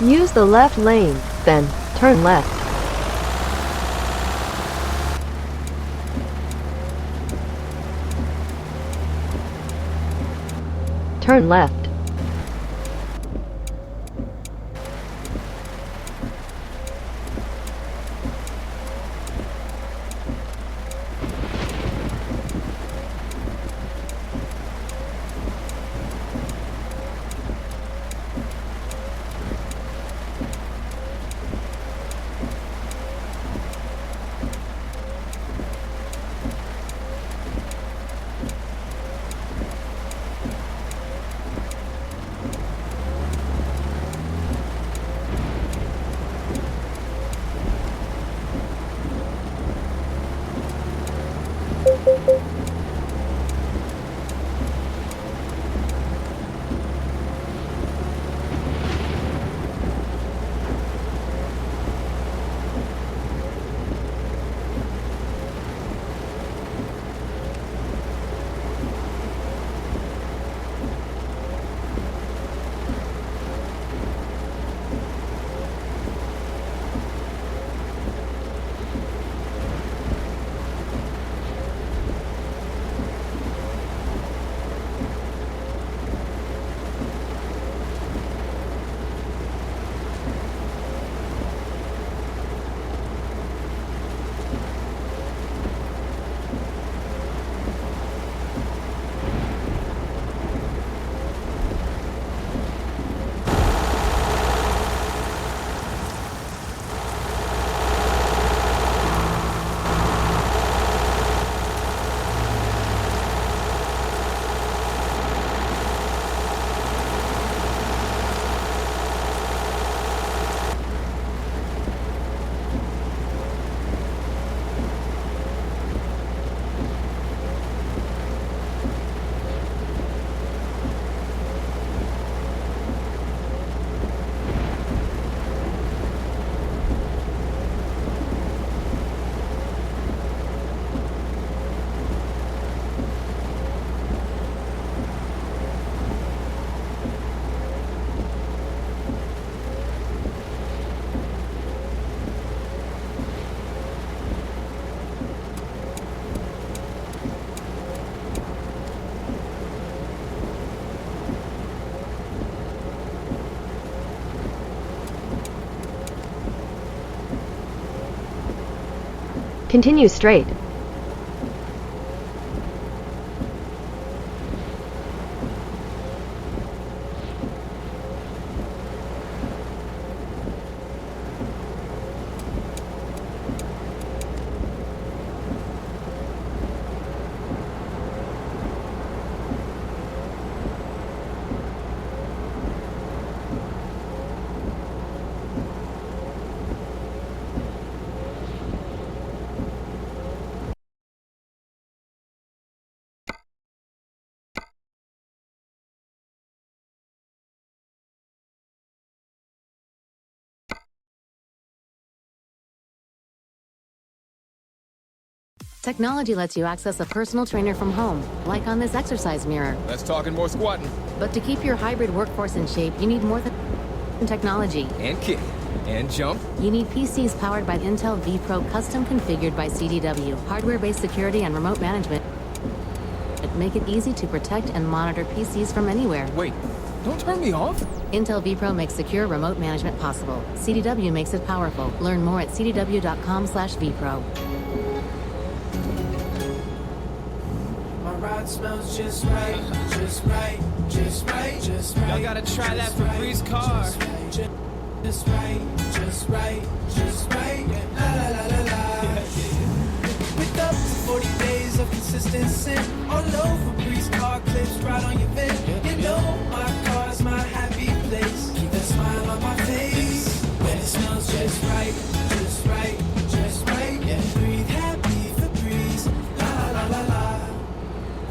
Use the left lane, then turn left. Turn left. Continue straight. Technology lets you access a personal trainer from home, like on this exercise mirror. Let's talking more squatting. But to keep your hybrid workforce in shape, you need more than technology. And kick. And jump. You need PCs powered by Intel vPro, custom configured by CDW. Hardware-based security and remote management make it easy to protect and monitor PCs from anywhere. Wait, don't turn me off. Intel vPro makes secure remote management possible. CDW makes it powerful. Learn more at cdw.com/vpro. Smells just right, just right, just right, just right. Y'all gotta try that Febreze car. Just right, just right, just right. La la la la la. With up to 40 days of consistency, all over Febreze car clips right on your vent. You know my car's my happy place. Keep that smile on my face when it smells just right, just right, just right. Yeah, breathe happy Febreze. La la la la la.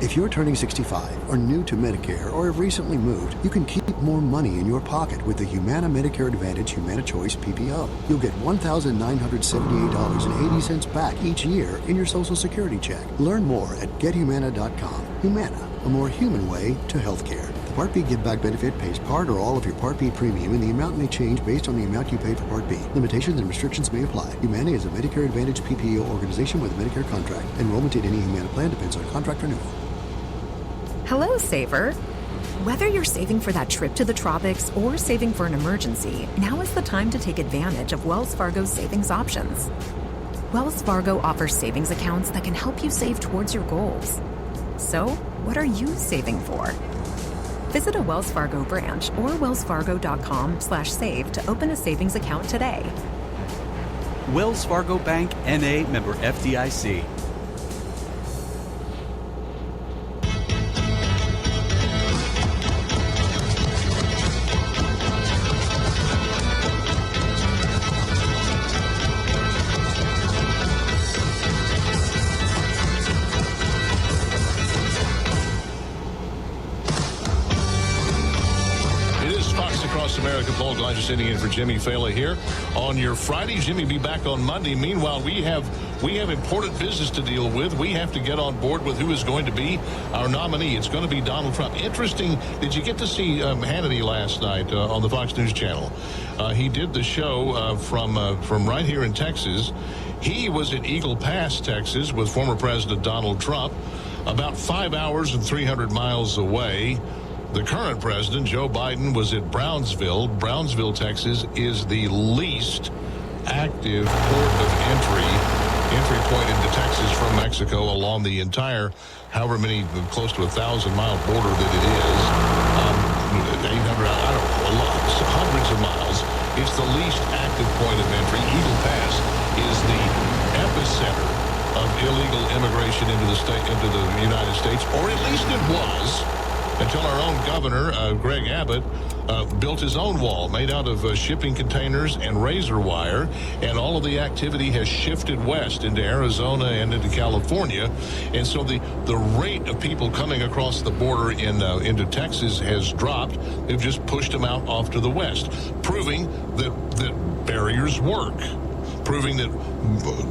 If you're turning 65 or new to Medicare or have recently moved, you can keep more money in your pocket with the Humana Medicare Advantage Humana Choice PPO. You'll get $1,978.80 back each year in your Social Security check. Learn more at gethumana.com. Humana, a more human way to healthcare. Part B give back benefit pays part or all of your Part B premium, and the amount may change based on the amount you pay for Part B. Limitations and restrictions may apply. Humana is a Medicare Advantage PPO organization with a Medicare contract. Enrollment in any Humana plan depends on contract renewal. Hello, saver. Whether you're saving for that trip to the tropics or saving for an emergency, now is the time to take advantage of Wells Fargo's savings options. Wells Fargo offers savings accounts that can help you save towards your goals. So, what are you saving for? Visit a Wells Fargo branch or wellsfargo.com/save to open a savings account today. Wells Fargo Bank, N.A., member FDIC. Paul Gleiser sitting in for Jimmy Fela here on your Friday. Jimmy be back on Monday. Meanwhile, we have important business to deal with. We have to get on board with who is going to be our nominee. It's going to be Donald Trump. Interesting. Did you get to see Hannity last night on the Fox News Channel? He did the show from right here in Texas. He was at Eagle Pass, Texas, with former President Donald Trump, about 5 hours and 300 miles away. The current president, Joe Biden, was at Brownsville. Brownsville, Texas, is the least active port of entry point into Texas from Mexico along the entire, however many, close to 1,000-mile border that it is. 800, I don't know, a lot, hundreds of miles. It's the least active point of entry. Eagle Pass is the epicenter of illegal immigration into the United States, or at least it was, until our own governor, Greg Abbott, built his own wall made out of shipping containers and razor wire, and all of the activity has shifted west into Arizona and into California. And so the rate of people coming across the border into Texas has dropped. They've just pushed them out off to the west, proving that barriers work. Proving that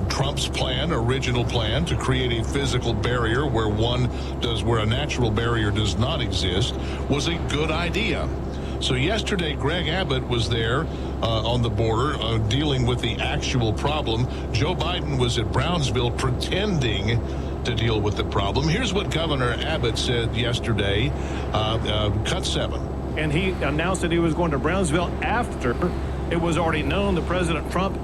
Trump's original plan to create a physical barrier where a natural barrier does not exist, was a good idea. So yesterday, Greg Abbott was there on the border dealing with the actual problem. Joe Biden was at Brownsville pretending to deal with the problem. Here's what Governor Abbott said yesterday, cut 7. And he announced that he was going to Brownsville after it was already known that President Trump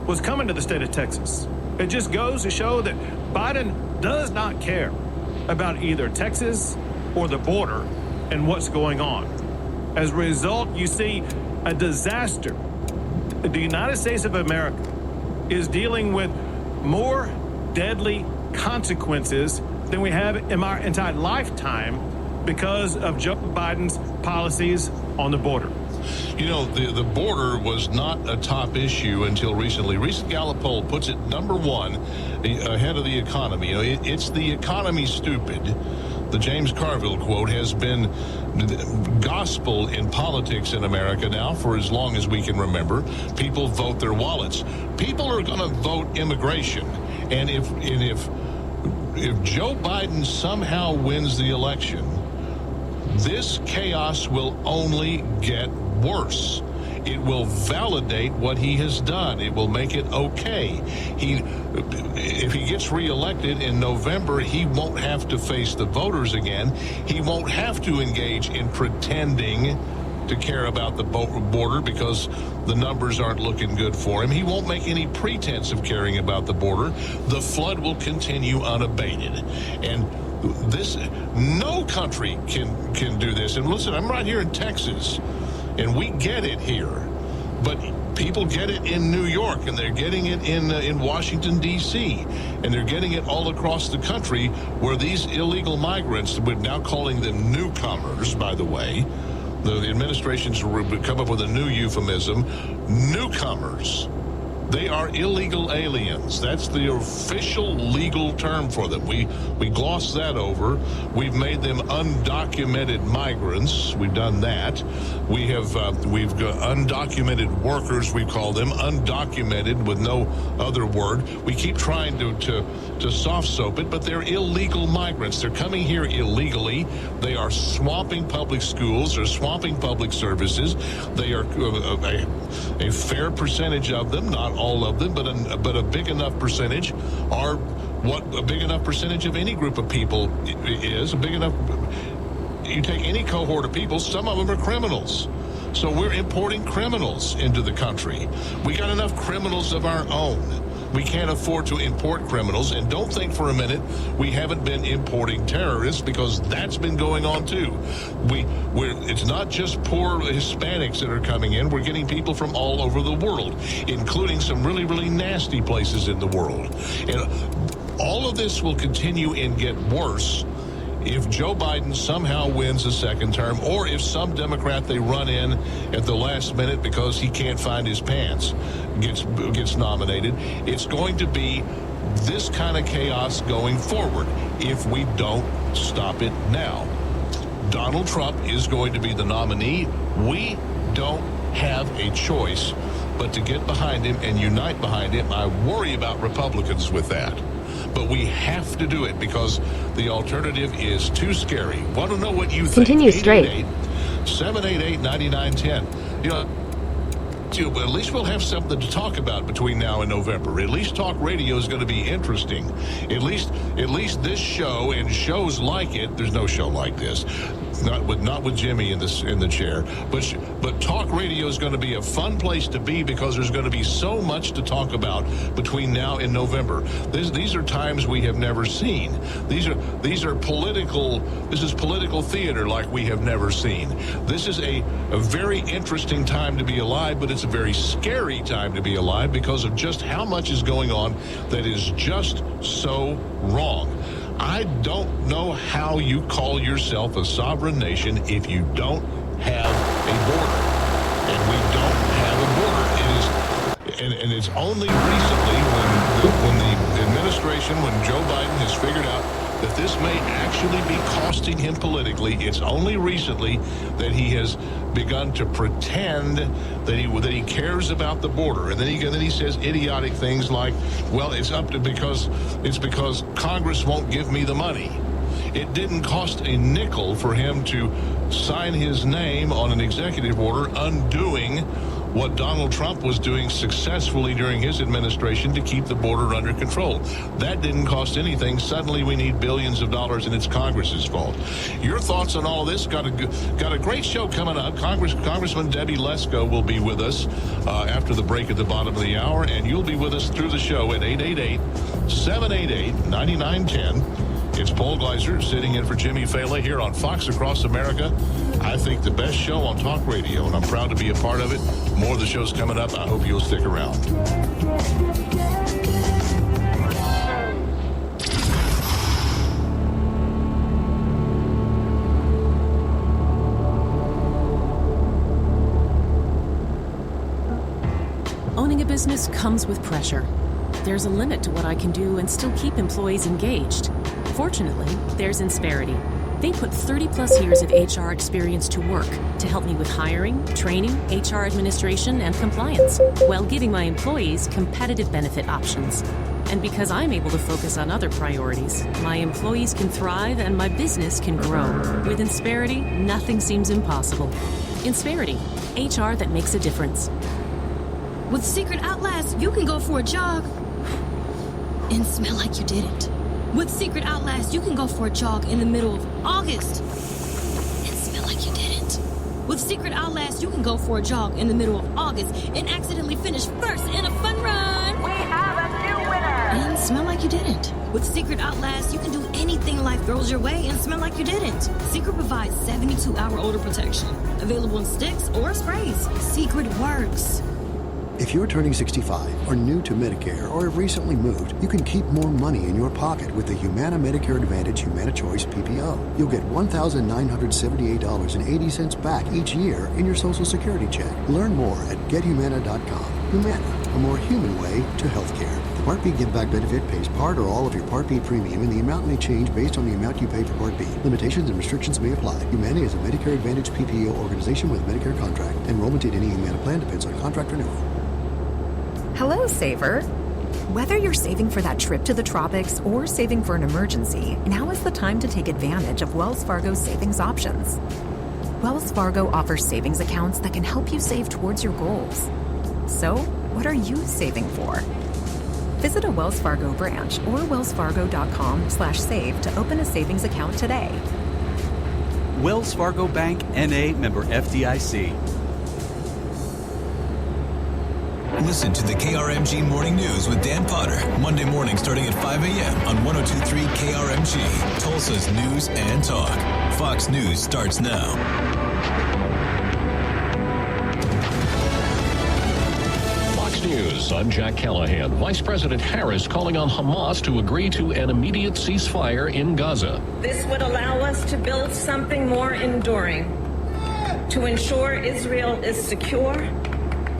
was coming to the state of Texas. It just goes to show that Biden does not care about either Texas or the border and what's going on. As a result, you see a disaster. The United States of America is dealing with more deadly consequences than we have in our entire lifetime because of Joe Biden's policies on the border. You know, the border was not a top issue until recently. Recent Gallup poll puts it number 1 ahead of the economy. You know, it's the economy, stupid. The James Carville quote has been gospel in politics in America now for as long as we can remember. People vote their wallets. People are going to vote immigration. And if Joe Biden somehow wins the election, this chaos will only get worse. It will validate what he has done. It will make it okay. If he gets reelected in November, he won't have to face the voters again. He won't have to engage in pretending to care about the border because the numbers aren't looking good for him. He won't make any pretense of caring about the border. The flood will continue unabated. And no country can do this. And listen, I'm right here in Texas, and we get it here, but people get it in New York, and they're getting it in Washington, D.C., and they're getting it all across the country where these illegal migrants, we're now calling them newcomers, by the way. The administration's come up with a new euphemism, newcomers. They are illegal aliens. That's the official legal term for them. We gloss that over. We've made them undocumented migrants. We've done that. We've got undocumented workers, we call them, undocumented with no other word. We keep trying to soft soap it, but they're illegal migrants. They're coming here illegally. They are swamping public schools. They're swamping public services. They are a fair percentage of them, not all of them, but a big enough percentage are what a big enough percentage of any group of people is. A big enough. You take any cohort of people, some of them are criminals. So we're importing criminals into the country. We got enough criminals of our own. We can't afford to import criminals, and don't think for a minute we haven't been importing terrorists, because that's been going on too. It's not just poor Hispanics that are coming in. We're getting people from all over the world, including some really, really nasty places in the world. And all of this will continue and get worse if Joe Biden somehow wins a second term, or if some Democrat they run in at the last minute because he can't find his pants gets nominated. It's going to be this kind of chaos going forward if we don't stop it now. Donald Trump is going to be the nominee. We don't have a choice but to get behind him and unite behind him. I worry about Republicans with that. But we have to do it because the alternative is too scary. Want to know what you think? Continue straight. 788-9910. You know, but at least we'll have something to talk about between now and November. At least talk radio is going to be interesting. At least this show and shows like it. There's no show like this. Not with Jimmy in the chair, but talk radio is going to be a fun place to be because there's going to be so much to talk about between now and November. These are times we have never seen. These are political. This is political theater like we have never seen. This is a very interesting time to be alive, but it's a very scary time to be alive because of just how much is going on that is just so wrong. I don't know how you call yourself a sovereign nation if you don't have a border. And we don't have a border. And it's only recently when the administration, when Joe Biden has figured out that this may actually be costing him politically, it's only recently that he has begun to pretend that he cares about the border, and then he says idiotic things like, "Well, it's because Congress won't give me the money." It didn't cost a nickel for him to sign his name on an executive order undoing what Donald Trump was doing successfully during his administration to keep the border under control. That didn't cost anything. Suddenly we need billions of dollars, and it's Congress's fault. Your thoughts on all this? Got a great show coming up. Congressman Debbie Lesko will be with us after the break at the bottom of the hour, and you'll be with us through the show at 888-788-9910. It's Paul Gleiser sitting in for Jimmy Fallon here on Fox Across America. I think the best show on talk radio, and I'm proud to be a part of it. More of the show's coming up. I hope you'll stick around. Owning a business comes with pressure. There's a limit to what I can do and still keep employees engaged. Fortunately, there's Insperity. They put 30-plus years of HR experience to work to help me with hiring, training, HR administration, and compliance, while giving my employees competitive benefit options. And because I'm able to focus on other priorities, my employees can thrive and my business can grow. With Insperity, nothing seems impossible. Insperity, HR that makes a difference. With Secret Outlast, you can go for a jog and smell like you didn't. With Secret Outlast, you can go for a jog in the middle of August and smell like you didn't. With Secret Outlast, you can go for a jog in the middle of August and accidentally finish first in a fun run. We have a new winner! And smell like you didn't. With Secret Outlast, you can do anything life throws your way and smell like you didn't. Secret provides 72-hour odor protection. Available in sticks or sprays. Secret works. If you're turning 65 or new to Medicare or have recently moved, you can keep more money in your pocket with the Humana Medicare Advantage Humana Choice PPO. You'll get $1,978.80 back each year in your Social Security check. Learn more at gethumana.com. Humana, a more human way to healthcare. The Part B Give Back benefit pays part or all of your Part B premium, and the amount may change based on the amount you pay for Part B. Limitations and restrictions may apply. Humana is a Medicare Advantage PPO organization with a Medicare contract. Enrollment in any Humana plan depends on contract renewal. Hello, Saver. Whether you're saving for that trip to the tropics or saving for an emergency, now is the time to take advantage of Wells Fargo's savings options. Wells Fargo offers savings accounts that can help you save towards your goals. So, what are you saving for? Visit a Wells Fargo branch or wellsfargo.com/save to open a savings account today. Wells Fargo Bank, N.A., member FDIC. Listen to the KRMG Morning News with Dan Potter, Monday morning starting at 5 a.m. on 102.3 KRMG, Tulsa's News and Talk. Fox News starts now. Fox News, I'm Jack Callahan. Vice President Harris calling on Hamas to agree to an immediate ceasefire in Gaza. This would allow us to build something more enduring, to ensure Israel is secure,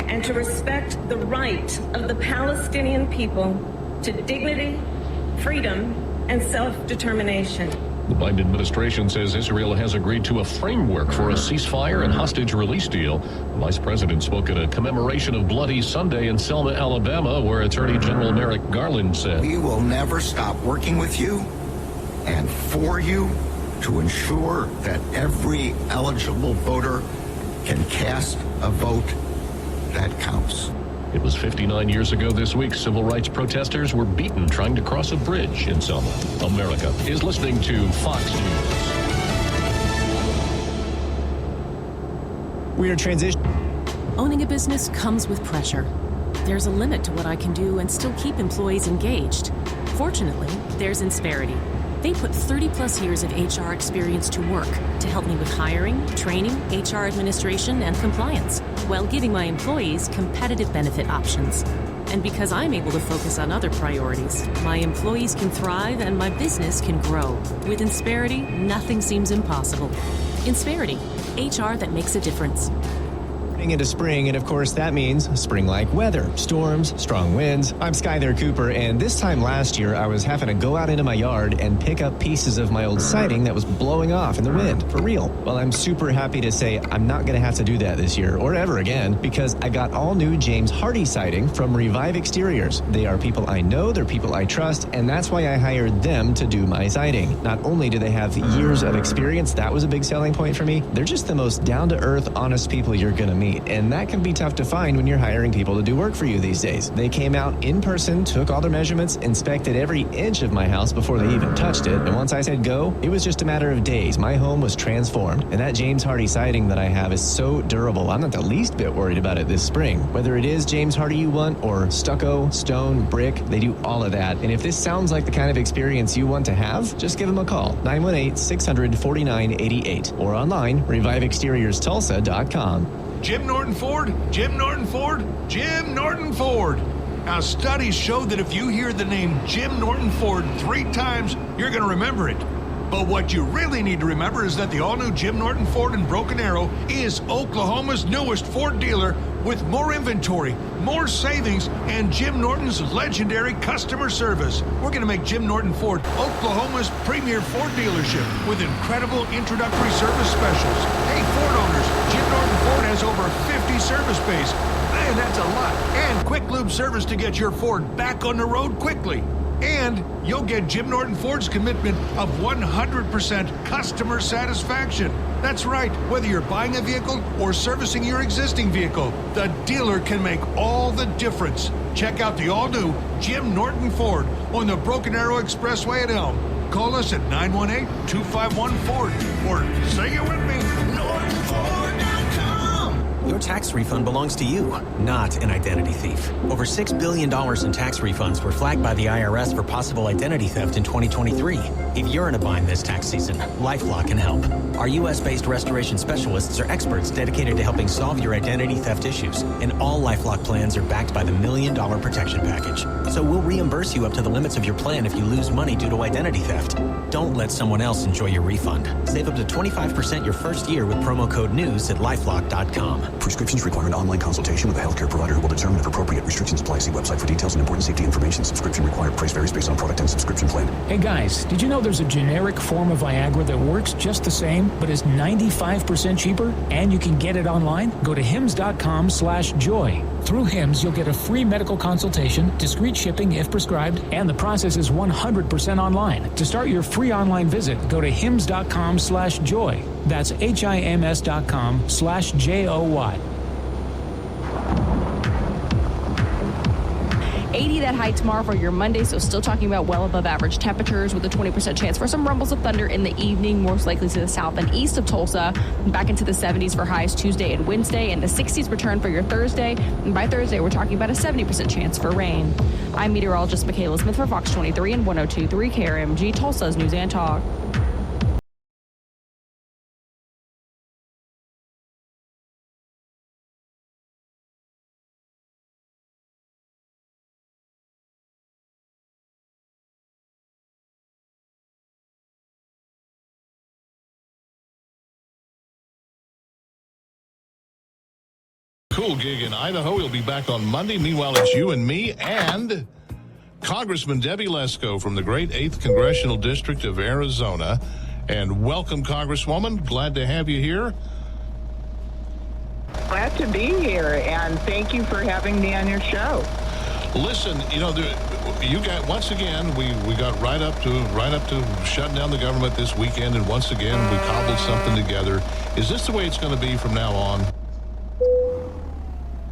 and to respect the right of the Palestinian people to dignity, freedom, and self-determination. The Biden administration says Israel has agreed to a framework for a ceasefire and hostage release deal. The vice president spoke at a commemoration of Bloody Sunday in Selma, Alabama, where Attorney General Merrick Garland said, "We will never stop working with you and for you to ensure that every eligible voter can cast a vote that counts." It was 59 years ago this week civil rights protesters were beaten trying to cross a bridge in Selma. America is listening to Fox News. We are transitioning. Owning a business comes with pressure. There's a limit to what I can do and still keep employees engaged. Fortunately, there's Insperity. They put 30-plus years of HR experience to work to help me with hiring, training, HR administration, and compliance, while giving my employees competitive benefit options. And because I'm able to focus on other priorities, my employees can thrive and my business can grow. With Insperity, nothing seems impossible. Insperity, HR that makes a difference. Into spring, and of course that means spring-like weather, storms, strong winds. I'm Skyler Cooper, and this time last year I was having to go out into my yard and pick up pieces of my old siding that was blowing off in the wind, for real. Well, I'm super happy to say I'm not going to have to do that this year, or ever again, because I got all new James Hardy siding from Revive Exteriors. They are people I know, they're people I trust, and that's why I hired them to do my siding. Not only do they have years of experience, that was a big selling point for me, they're just the most down-to-earth, honest people you're going to meet. And that can be tough to find when you're hiring people to do work for you these days. They came out in person, took all their measurements, inspected every inch of my house before they even touched it. And once I said go, it was just a matter of days. My home was transformed. And that James Hardy siding that I have is so durable. I'm not the least bit worried about it this spring. Whether it is James Hardy you want or stucco, stone, brick, they do all of that. And if this sounds like the kind of experience you want to have, just give them a call. 918-600-4988 or online, reviveexteriorsTulsa.com. Jim Norton Ford, Jim Norton Ford, Jim Norton Ford. Now, studies show that if you hear the name Jim Norton Ford 3 times, you're going to remember it. But what you really need to remember is that the all-new Jim Norton Ford in Broken Arrow is Oklahoma's newest Ford dealer with more inventory, more savings, and Jim Norton's legendary customer service. We're going to make Jim Norton Ford Oklahoma's premier Ford dealership with incredible introductory service specials. Hey, Ford owners, Jim Norton Ford has over 50 service bays. Man, that's a lot. And quick lube service to get your Ford back on the road quickly. And you'll get Jim Norton Ford's commitment of 100% customer satisfaction. That's right, whether you're buying a vehicle or servicing your existing vehicle, the dealer can make all the difference. Check out the all-new Jim Norton Ford on the Broken Arrow Expressway at Elm. Call us at 918-251-FORD or say it with me, NortonFord.com. Your tax refund belongs to you, not an identity thief. Over $6 billion in tax refunds were flagged by the IRS for possible identity theft in 2023. If you're in a bind this tax season, LifeLock can help. Our U.S.-based restoration specialists are experts dedicated to helping solve your identity theft issues, and all LifeLock plans are backed by the $1 Million Protection Package. So we'll reimburse you up to the limits of your plan if you lose money due to identity theft. Don't let someone else enjoy your refund. Save up to 25% your first year with promo code NEWS at LifeLock.com. Prescriptions require an online consultation with a healthcare provider who will determine if appropriate. Restrictions apply. See website for details and important safety information. Subscription required. Price varies based on product and subscription plan. Hey guys, did you know there's a generic form of Viagra that works just the same, but is 95% cheaper? And you can get it online? Go to hims.com/joy. Through Hims, you'll get a free medical consultation, discreet shipping if prescribed, and the process is 100% online. To start your free online visit, go to hims.com/joy. That's HIMS.com/JOY. 80 that high tomorrow for your Monday, so still talking about well above average temperatures with a 20% chance for some rumbles of thunder in the evening, most likely to the south and east of Tulsa. Back into the 70s for highs Tuesday and Wednesday, and the 60s return for your Thursday. And by Thursday, we're talking about a 70% chance for rain. I'm meteorologist Michaela Smith for Fox 23 and 102.3 KRMG, Tulsa's News and Talk. Cool gig in Idaho. He'll be back on Monday. Meanwhile, it's you and me and Congressman Debbie Lesko from the great 8th Congressional District of Arizona. And welcome, Congresswoman. Glad to have you here. Glad to be here, and thank you for having me on your show. Listen, you got, once again, we got right up to shutting down the government this weekend, and once again we cobbled something together. Is this the way it's going to be from now on?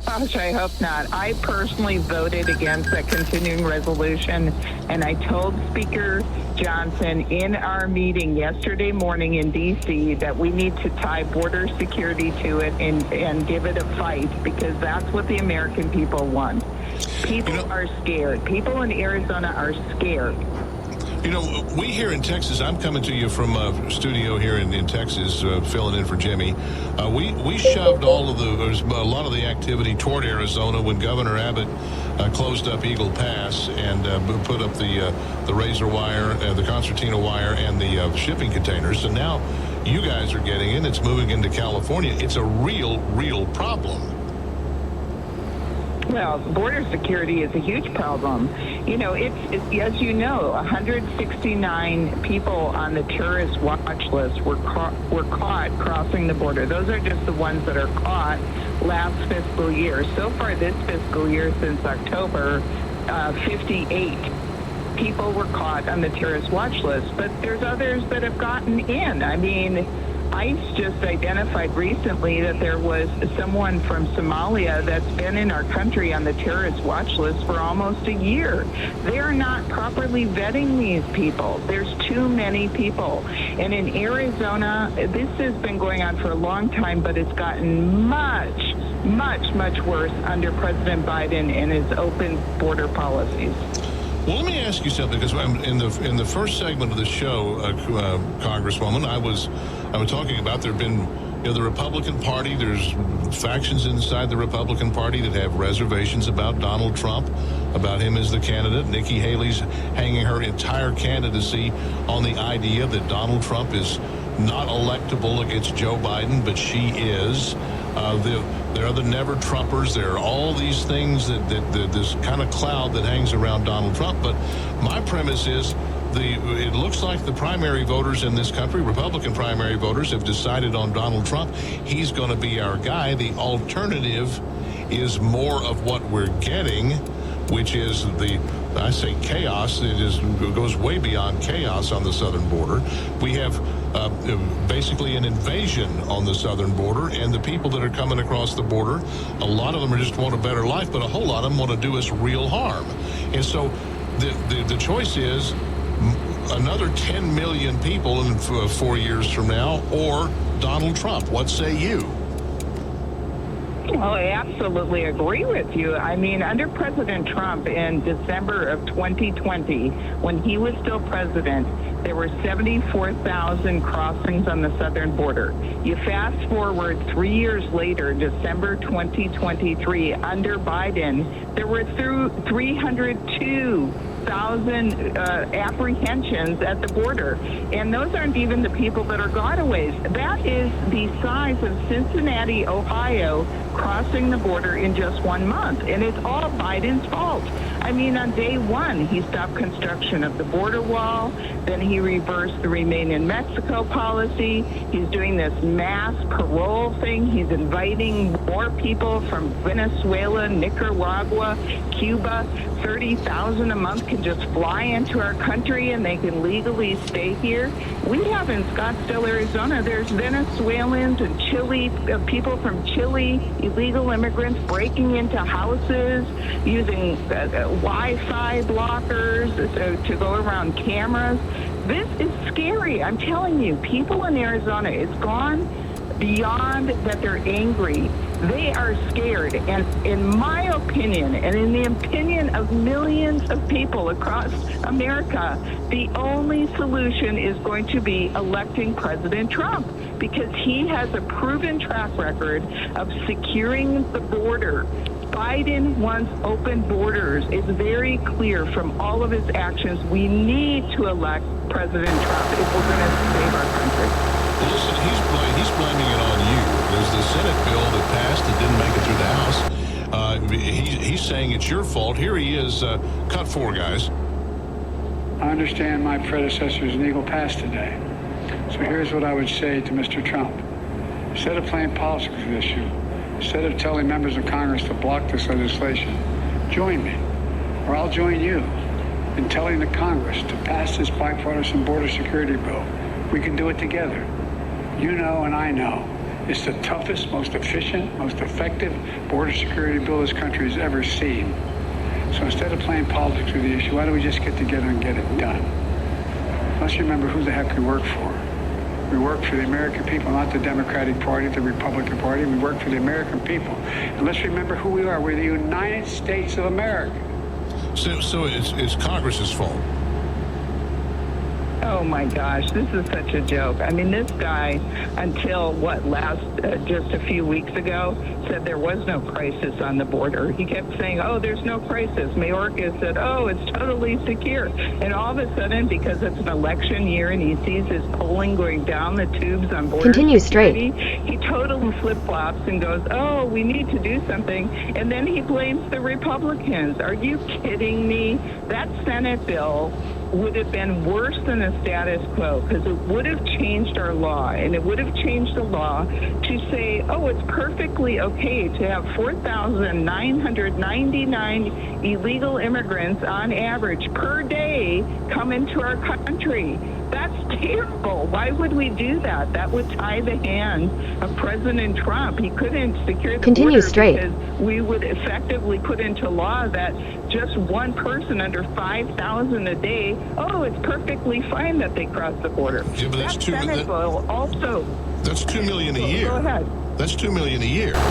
Gosh, I hope not. I personally voted against that continuing resolution, and I told Speaker Johnson in our meeting yesterday morning in D.C. that we need to tie border security to it and give it a fight, because that's what the American people want. People are scared. People in Arizona are scared. We here in Texas, I'm coming to you from a studio here in Texas, filling in for Jimmy. We shoved a lot of the activity toward Arizona when Governor Abbott closed up Eagle Pass and put up the razor wire, the concertina wire, and the shipping containers. So now you guys are getting in. It's moving into California. It's a real problem. Well, border security is a huge problem. It's as you know, 169 people on the terrorist watch list were caught crossing the border. Those are just the ones that are caught last fiscal year. So far this fiscal year, since October, 58 people were caught on the terrorist watch list. But there's others that have gotten in. I mean, ICE just identified recently that there was someone from Somalia that's been in our country on the terrorist watch list for almost a year. They're not properly vetting these people. There's too many people. And in Arizona, this has been going on for a long time, but it's gotten much worse under President Biden and his open border policies. Well, let me ask you something, because in the first segment of the show, Congresswoman, I was talking about there have been, the Republican Party. There's factions inside the Republican Party that have reservations about Donald Trump, about him as the candidate. Nikki Haley's hanging her entire candidacy on the idea that Donald Trump is not electable against Joe Biden, but she is. There are the never Trumpers. There are all these things that this kind of cloud that hangs around Donald Trump. But my premise is it looks like the primary voters in this country, Republican primary voters, have decided on Donald Trump. He's going to be our guy. The alternative is more of what we're getting, which is I say chaos. It goes way beyond chaos on the southern border. We have basically an invasion on the southern border, and the people that are coming across the border, a lot of them just want a better life, but a whole lot of them want to do us real harm. And so the choice is another 10 million people in 4 years from now, or Donald Trump. What say you? Well, I absolutely agree with you. I mean, under President Trump in December of 2020, when he was still president, there were 74,000 crossings on the southern border. You fast forward 3 years later, December 2023, under Biden, there were 302,000 100,000 apprehensions at the border. And those aren't even the people that are gotaways. That is the size of Cincinnati, Ohio, crossing the border in just 1 month. And it's all Biden's fault. I mean, on day one, he stopped construction of the border wall. Then he reversed the Remain in Mexico policy. He's doing this mass parole thing. He's inviting more people from Venezuela, Nicaragua, Cuba. 30,000 a month can just fly into our country and they can legally stay here. We have in Scottsdale, Arizona, there's Venezuelans and Chile, people from Chile, illegal immigrants breaking into houses, using Wi-Fi blockers to go around cameras. This is scary. I'm telling you, people in Arizona, it's gone beyond that they're angry. They are scared. And in my opinion, and in the opinion of millions of people across America, the only solution is going to be electing President Trump, because he has a proven track record of securing the border. Biden wants open borders. It's very clear from all of his actions. We need to elect President Trump if we're going to save our country. Listen, he's blaming it on you. There's the Senate bill that passed that didn't make it through the House. He's saying it's your fault. Here he is. Cut 4, guys. I understand my predecessor's legal past today. So here's what I would say to Mr. Trump. Instead of playing politics with this issue, instead of telling members of Congress to block this legislation, join me, or I'll join you in telling the Congress to pass this bipartisan border security bill. We can do it together. You know and I know it's the toughest, most efficient, most effective border security bill this country has ever seen. So instead of playing politics with the issue, why don't we just get together and get it done? Let's remember who the heck we work for. We work for the American people, not the Democratic Party, the Republican Party. We work for the American people. And let's remember who we are. We're the United States of America. So it's Congress's fault. Oh my gosh, this is such a joke. I mean, this guy, until just a few weeks ago, said there was no crisis on the border. He kept saying, oh, there's no crisis. Mayorkas said, oh, it's totally secure. And all of a sudden, because it's an election year and he sees his polling going down the tubes on border Continue security, straight. he totally flip-flops and goes, oh, we need to do something. And then he blames the Republicans. Are you kidding me? That Senate bill would have been worse than the status quo, because it would have changed our law, and it would have changed the law to say, oh, it's perfectly okay to have 4,999 illegal immigrants on average per day come into our country. That's terrible. Why would we do that? That would tie the hands of President Trump. He couldn't secure the Continue border straight. because we would effectively put into law that just one person under 5,000 a day, oh, it's perfectly fine that they cross the border. Yeah, but that's that Senate bill also. That's $2 million a year. Go ahead. That's $2 million a year. It's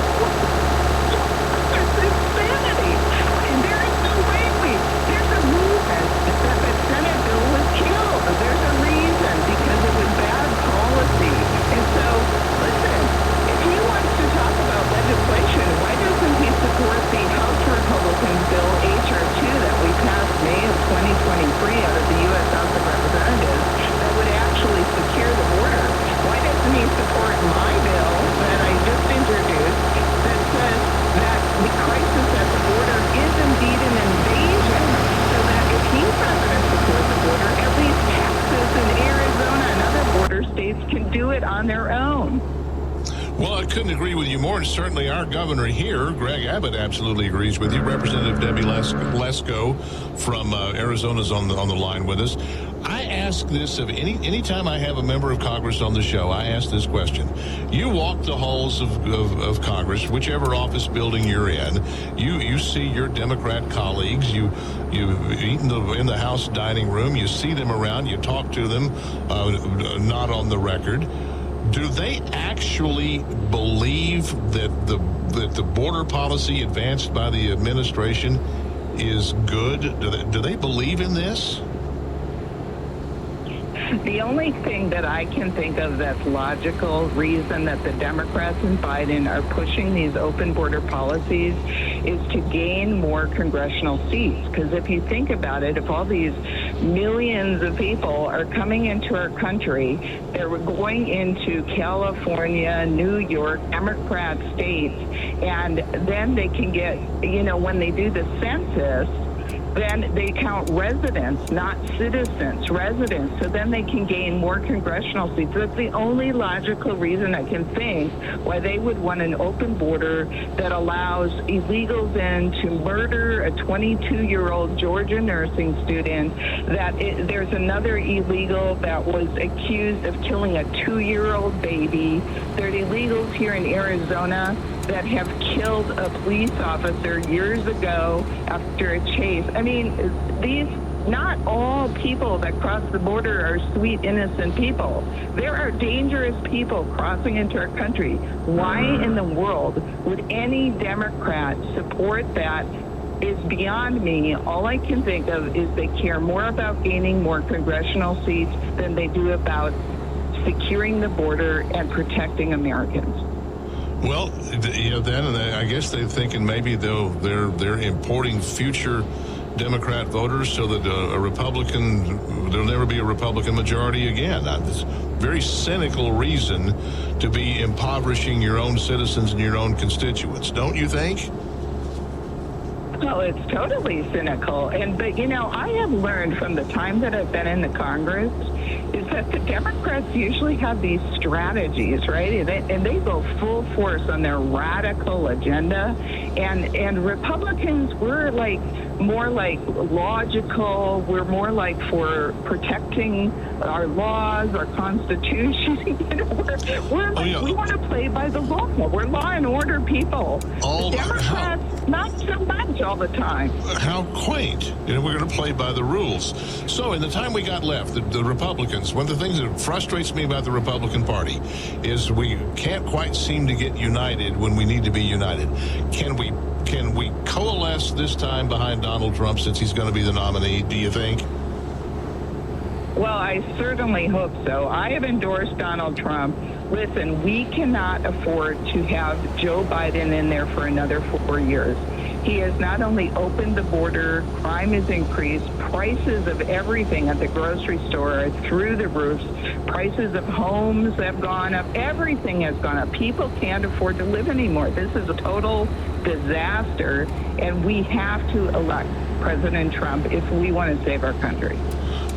insanity. And there is no way there's a reason that the Senate bill was killed. There's a reason, because it was bad policy. And so, listen, if he wants to talk about legislation, why doesn't he support the House Republican bill H.R. 2 that we passed May of 2023 out of the U.S. House of Representatives that would actually secure the border? Why doesn't he support my bill that I just introduced that says that the crisis at the border is indeed an invasion, so that if he's not going to support the border, at least Texas and Arizona and other border states can do it on their own. Well, I couldn't agree with you more, and certainly our governor here, Greg Abbott, absolutely agrees with you. Representative Debbie Lesko from Arizona is on the line with us. I ask this of any time I have a member of Congress on the show, I ask this question. You walk the halls of Congress, whichever office building you're in, you see your Democrat colleagues, you eat in the House dining room, you see them around, you talk to them, not on the record. Do they actually believe that the border policy advanced by the administration is good? Do they believe in this? The only thing that I can think of that's logical reason that the Democrats and Biden are pushing these open border policies is to gain more congressional seats. Because if you think about it, if all these millions of people are coming into our country, they're going into California, New York, Democrat states, and then they can get, when they do the census, then they count residents, not citizens, residents. So then they can gain more congressional seats. That's the only logical reason I can think why they would want an open border that allows illegals in to murder a 22-year-old Georgia nursing student. There's another illegal that was accused of killing a 2-year-old baby. There are illegals here in Arizona that have killed a police officer years ago after a chase. I mean, not all people that cross the border are sweet, innocent people. There are dangerous people crossing into our country. Why in the world would any Democrat support that is beyond me. All I can think of is they care more about gaining more congressional seats than they do about securing the border and protecting Americans. Well, then I guess they're thinking maybe they're importing future Democrat voters so that there'll never be a Republican majority again. It's a very cynical reason to be impoverishing your own citizens and your own constituents, don't you think? Well, it's totally cynical. But I have learned from the time that I've been in the Congress is that the Democrats usually have these strategies, right? And they go full force on their radical agenda. And Republicans, we're more logical. We're more for protecting our laws, our Constitution. We want to play by the law. We're law and order people. The Democrats, not so much all the time. How quaint. We're going to play by the rules. So in the time we got left, the Republicans, one of the things that frustrates me about the Republican Party is we can't quite seem to get united when we need to be united. Can we coalesce this time behind Donald Trump since he's going to be the nominee, do you think? Well, I certainly hope so. I have endorsed Donald Trump. Listen, we cannot afford to have Joe Biden in there for another 4 years. He has not only opened the border, crime has increased, prices of everything at the grocery store are through the roofs, prices of homes have gone up, everything has gone up. People can't afford to live anymore. This is a total disaster, and we have to elect President Trump if we want to save our country.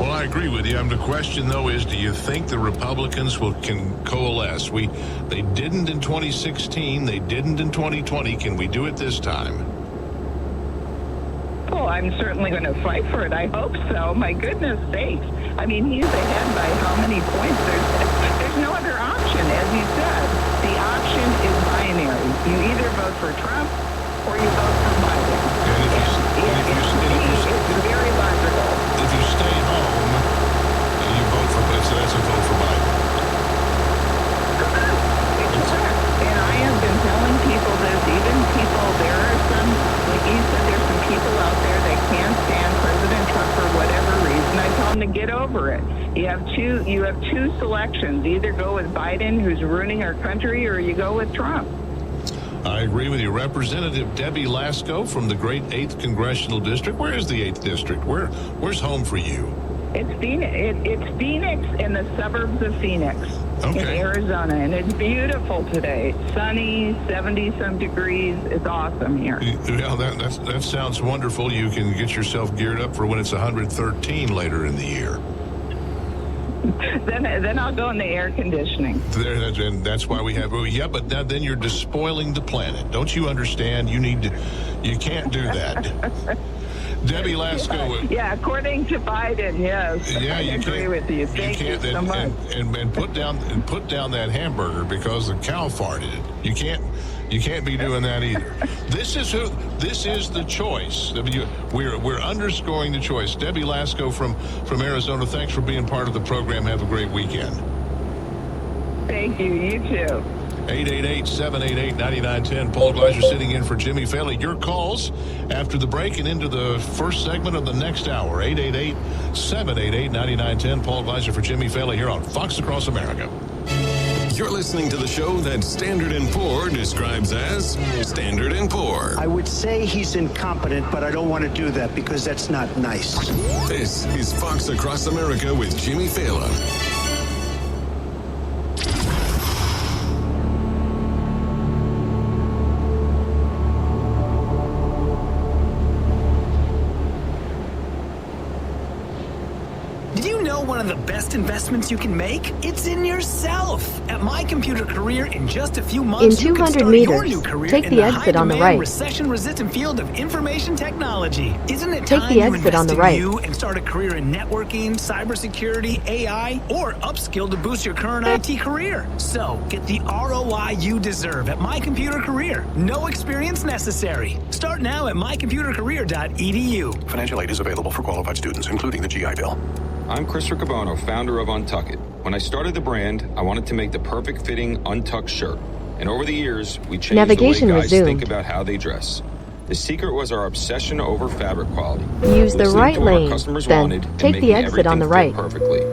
Well, I agree with you. The question, though, is do you think the Republicans can coalesce? They didn't in 2016. They didn't in 2020. Can we do it this time? Well, I'm certainly going to fight for it. I hope so. My goodness sakes. I mean, he's ahead by how many points? There's no other option. As you said, the option is binary. You either vote for Trump or you vote for Biden. It's very logical. If you stay home, you vote for Biden. So that's a vote for Biden. It's correct. And I have been telling people this, even people, there are some, like you said, there's some people out there that can't stand President Trump for whatever reason. I tell them to get over it. You have two selections. Either go with Biden, who's ruining our country, or you go with Trump. I agree with you. Representative Debbie Lasko from the great 8th Congressional District. Where is the 8th District? Where's home for you? It's Phoenix in the suburbs of Phoenix in Arizona, and it's beautiful today. Sunny, 70-some degrees. It's awesome here. Well, that sounds wonderful. You can get yourself geared up for when it's 113 later in the year. Then I'll go in the air conditioning. And that's why we have. Yeah, but then you're despoiling the planet. Don't you understand? You can't do that. Debbie Lasko. Yeah, according to Biden, yes. Yeah, I agree with you. Thank you so much. And put down that hamburger because the cow farted it. You can't be doing that either. This is the choice. We're underscoring the choice. Debbie Lasko from Arizona. Thanks for being part of the program. Have a great weekend. Thank you. You too. 888-788-9910. Paul Gleiser sitting in for Jimmy Failla. Your calls after the break and into the first segment of the next hour. 888-788-9910. Paul Gleiser for Jimmy Failla here on Fox Across America. You're listening to the show that Standard & Poor describes as Standard & Poor. I would say he's incompetent, but I don't want to do that because that's not nice. This is Fox Across America with Jimmy Failla. One of the best investments you can make? It's in yourself. At My Computer Career, in just a few months, in 200 you can start meters, your new career take in the exit on the right. recession-resistant field of information technology. Isn't it Take time the you exit on invest the in right. you and start a career in networking, cybersecurity, AI, or upskill to boost your current IT career? So get the ROI you deserve at My Computer Career. No experience necessary. Start now at mycomputercareer.edu. Financial aid is available for qualified students, including the GI Bill. I'm Chris Riccobono, founder of Untuck It. When I started the brand, I wanted to make the perfect fitting Untucked shirt. And over the years, we changed Navigation the way guys resumed. think about how they dress. The secret was our obsession over fabric quality. Use the Listening right to what lane, our customers then wanted and take the making exit on the everything right. fit perfectly.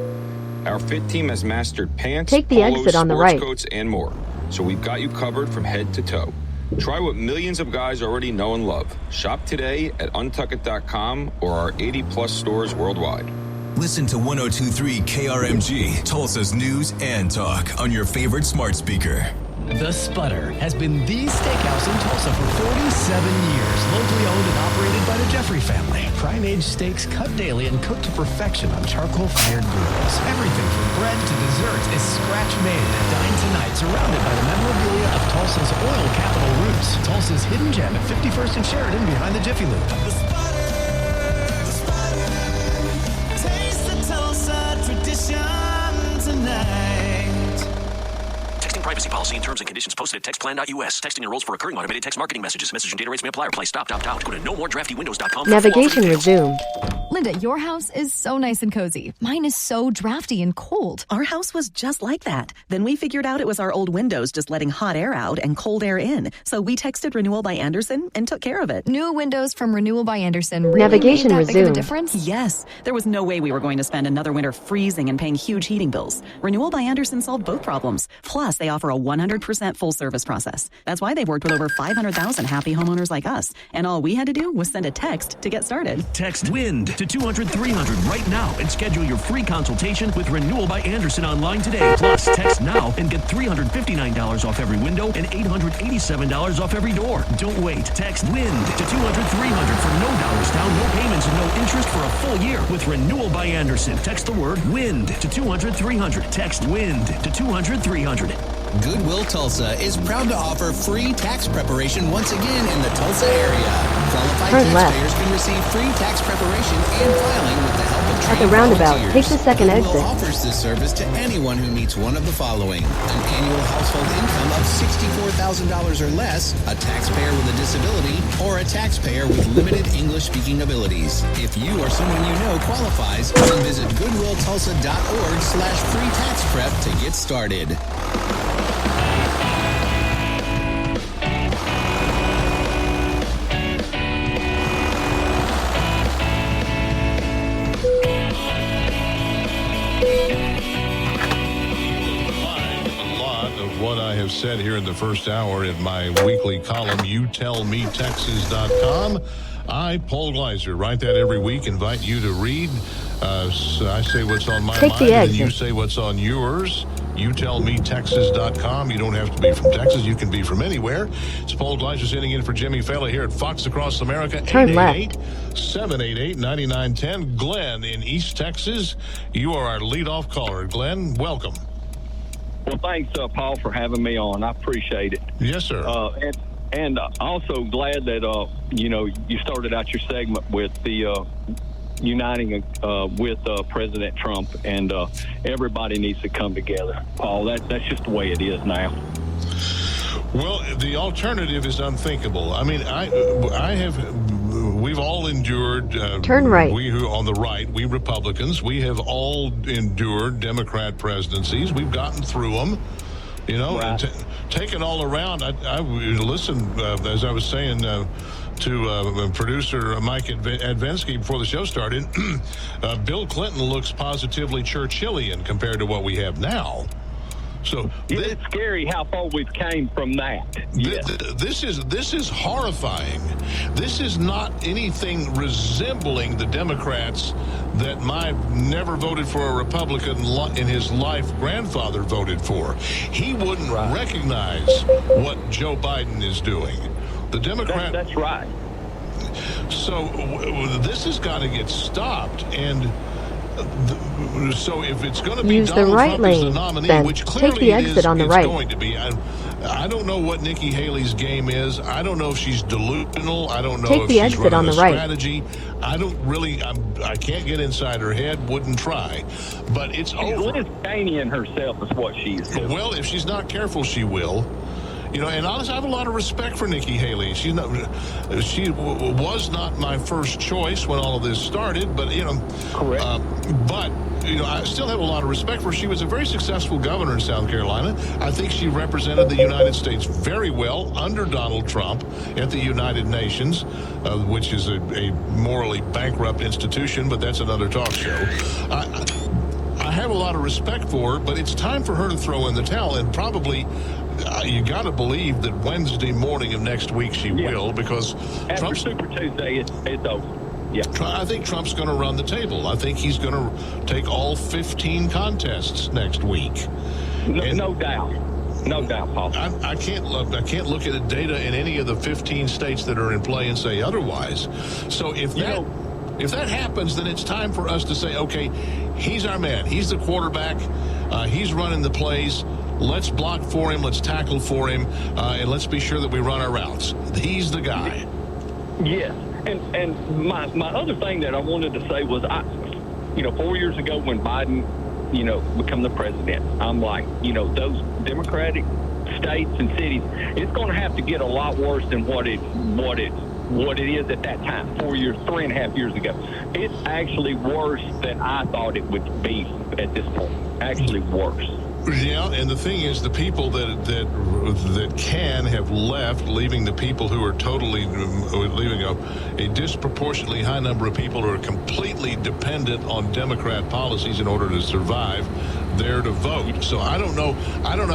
Our fit team has mastered pants, Take the polos, exit on the sports right. coats, and more. So we've got you covered from head to toe. Try what millions of guys already know and love. Shop today at untuckit.com or our 80-plus stores worldwide. Listen to 102.3 KRMG, Tulsa's news and talk on your favorite smart speaker. The Sputter has been the steakhouse in Tulsa for 47 years. Locally owned and operated by the Jeffrey family. Prime-aged steaks cut daily and cooked to perfection on charcoal-fired grills. Everything from bread to desserts is scratch-made. Dine tonight surrounded by the memorabilia of Tulsa's oil capital roots. Tulsa's hidden gem at 51st and Sheridan behind the Jiffy Lube. Tradition tonight. Texting privacy policy and terms and conditions posted at textplan.us. Texting enrolls for recurring automated text marketing messages. Message and data rates may apply or play. Stop, opt out. Go to nomoredraftywindows.com. Navigation resumed. Linda, your house is so nice and cozy. Mine is so drafty and cold. Our house was just like that. Then we figured out it was our old windows just letting hot air out and cold air in. So we texted Renewal by Andersen and took care of it. New windows from Renewal by Andersen really Navigation made that big of a resumed. difference? Yes. There was no way we were going to spend another winter freezing and paying huge heating bills. Renewal by Andersen solved both problems. Plus, they offer a 100% full service process. That's why they've worked with over 500,000 happy homeowners like us. And all we had to do was send a text to get started. Text WIND to 200-300 right now and schedule your free consultation with Renewal by Andersen online today. Plus, text now and get $359 off every window and $887 off every door. Don't wait. Text WIND to 200-300 for no dollars down, no payments, and no interest for a full year with Renewal by Andersen. Text the word WIND to 200-300. Text WIND to 200-300. Goodwill Tulsa is proud to offer free tax preparation once again in the Tulsa area. Qualified Turn left. taxpayers can receive free tax preparation and filing with the help of At trained the roundabout, volunteers. take the second Goodwill exit. offers this service to anyone who meets one of the following: an annual household income of $64,000 or less, a taxpayer with a disability, or a taxpayer with limited English-speaking abilities. If you or someone you know qualifies, then visit goodwilltulsa.org/free tax prep to get started. What I have said here in the first hour in my weekly column, youtellmetexas.com. I, Paul Gleiser, write that every week, invite you to read. So I say what's on my Take mind, the and exit. you say what's on yours. youtellmetexas.com. You don't have to be from Texas. You can be from anywhere. It's Paul Gleiser sitting in for Jimmy Failla here at Fox Across America. Turn left. 788-9910. Glenn in East Texas. You are our leadoff caller. Glenn, welcome. Well, thanks, Paul, for having me on. I appreciate it. Yes, sir. And also glad that, you started out your segment with the uniting with President Trump, and everybody needs to come together. Paul, that's just the way it is now. Well, the alternative is unthinkable. I mean, we've all endured. Turn right. We who on the right, we Republicans, we have all endured Democrat presidencies. We've gotten through them. You know, Right. taken all around, I listened, as I was saying to producer Mike Advensky before the show started, Bill Clinton looks positively Churchillian compared to what we have now. So it's scary how far we've came from that. This is horrifying. This is not anything resembling the Democrats that my never voted for a Republican in his life grandfather voted for. He wouldn't recognize what Joe Biden is doing. The Democrat. That's right. So this has got to get stopped, and so if it's going to be Use the Donald right Trump as the lane, nominee, then which take clearly the exit on the it's right. going to be. I don't know what Nikki Haley's game is. I don't know if she's delusional. I don't know Take if the she's exit running on a the right. strategy. I don't really. I can't get inside her head. Wouldn't try. But it's over. Liz Cheney herself is what she's doing. Well, if she's not careful, she will. You know, and honestly, I have a lot of respect for Nikki Haley. She was not my first choice when all of this started, but correct. But I still have a lot of respect for her. She was a very successful governor in South Carolina. I think she represented the United States very well under Donald Trump at the United Nations, which is a morally bankrupt institution, but that's another talk show. I have a lot of respect for her, but it's time for her to throw in the towel, and probably you got to believe that Wednesday morning of next week she will, because after Super Tuesday, it's over. Yeah, I think Trump's going to run the table. I think he's going to take all 15 contests next week. No doubt. No doubt, Paul. I can't look at the data in any of the 15 states that are in play and say otherwise. So if that happens, then it's time for us to say, okay, he's our man. He's the quarterback. He's running the plays. Let's block for him. Let's tackle for him. And let's be sure that we run our routes. He's the guy. Yes. And my other thing that I wanted to say was, 4 years ago when Biden, become the president, I'm like, those Democratic states and cities, it's going to have to get a lot worse than what it is at that time, 3.5 years ago. It's actually worse than I thought it would be at this point. Actually worse. Yeah, and the thing is, the people that can have left, leaving the people who are leaving a disproportionately high number of people who are completely dependent on Democrat policies in order to survive, there to vote. So I don't know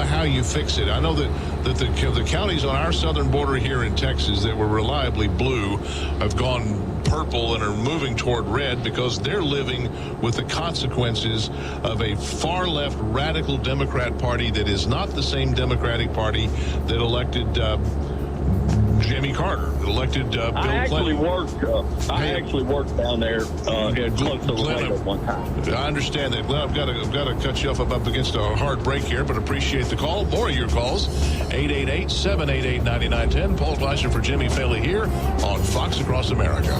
how you fix it. I know that the counties on our southern border here in Texas that were reliably blue have gone purple and are moving toward red because they're living with the consequences of a far left radical Democrat Party that is not the same Democratic Party that elected Jimmy Carter, elected Bill Clinton. I actually worked down there close to the lake at one time. I understand that. Glenn, I've got to cut you off. I'm up against a hard break here, but appreciate the call. More of your calls. 888-788-9910. Paul Gleiser for Jimmy Failla here on Fox Across America.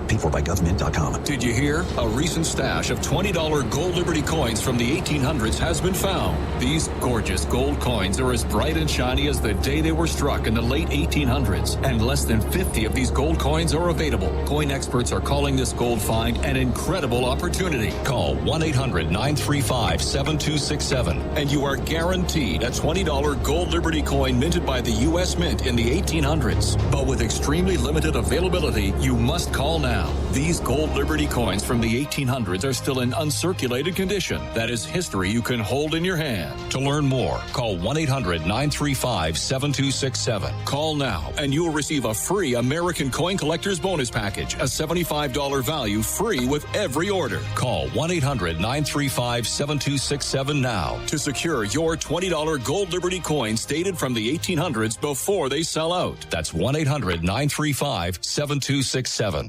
Paid for by government.com. Did you hear? A recent stash of $20 gold Liberty coins from the 1800s has been found. These gorgeous gold coins are as bright and shiny as the day they were struck in the late 1800s, and less than 50 of these gold coins are available. Coin experts are calling this gold find an incredible opportunity. Call 1-800-935-7267, and you are guaranteed a $20 gold Liberty coin minted by the U.S. Mint in the 1800s. But with extremely limited availability, you must call now. These gold Liberty coins from the 1800s are still in uncirculated condition. That is history you can hold in your hand. To learn more, call 1-800-935-7267. Call now, and you will receive a free American Coin Collector's Bonus Package, a $75 value free with every order. Call 1-800-935-7267 now to secure your $20 gold Liberty coins dated from the 1800s before they sell out. That's 1-800-935-7267.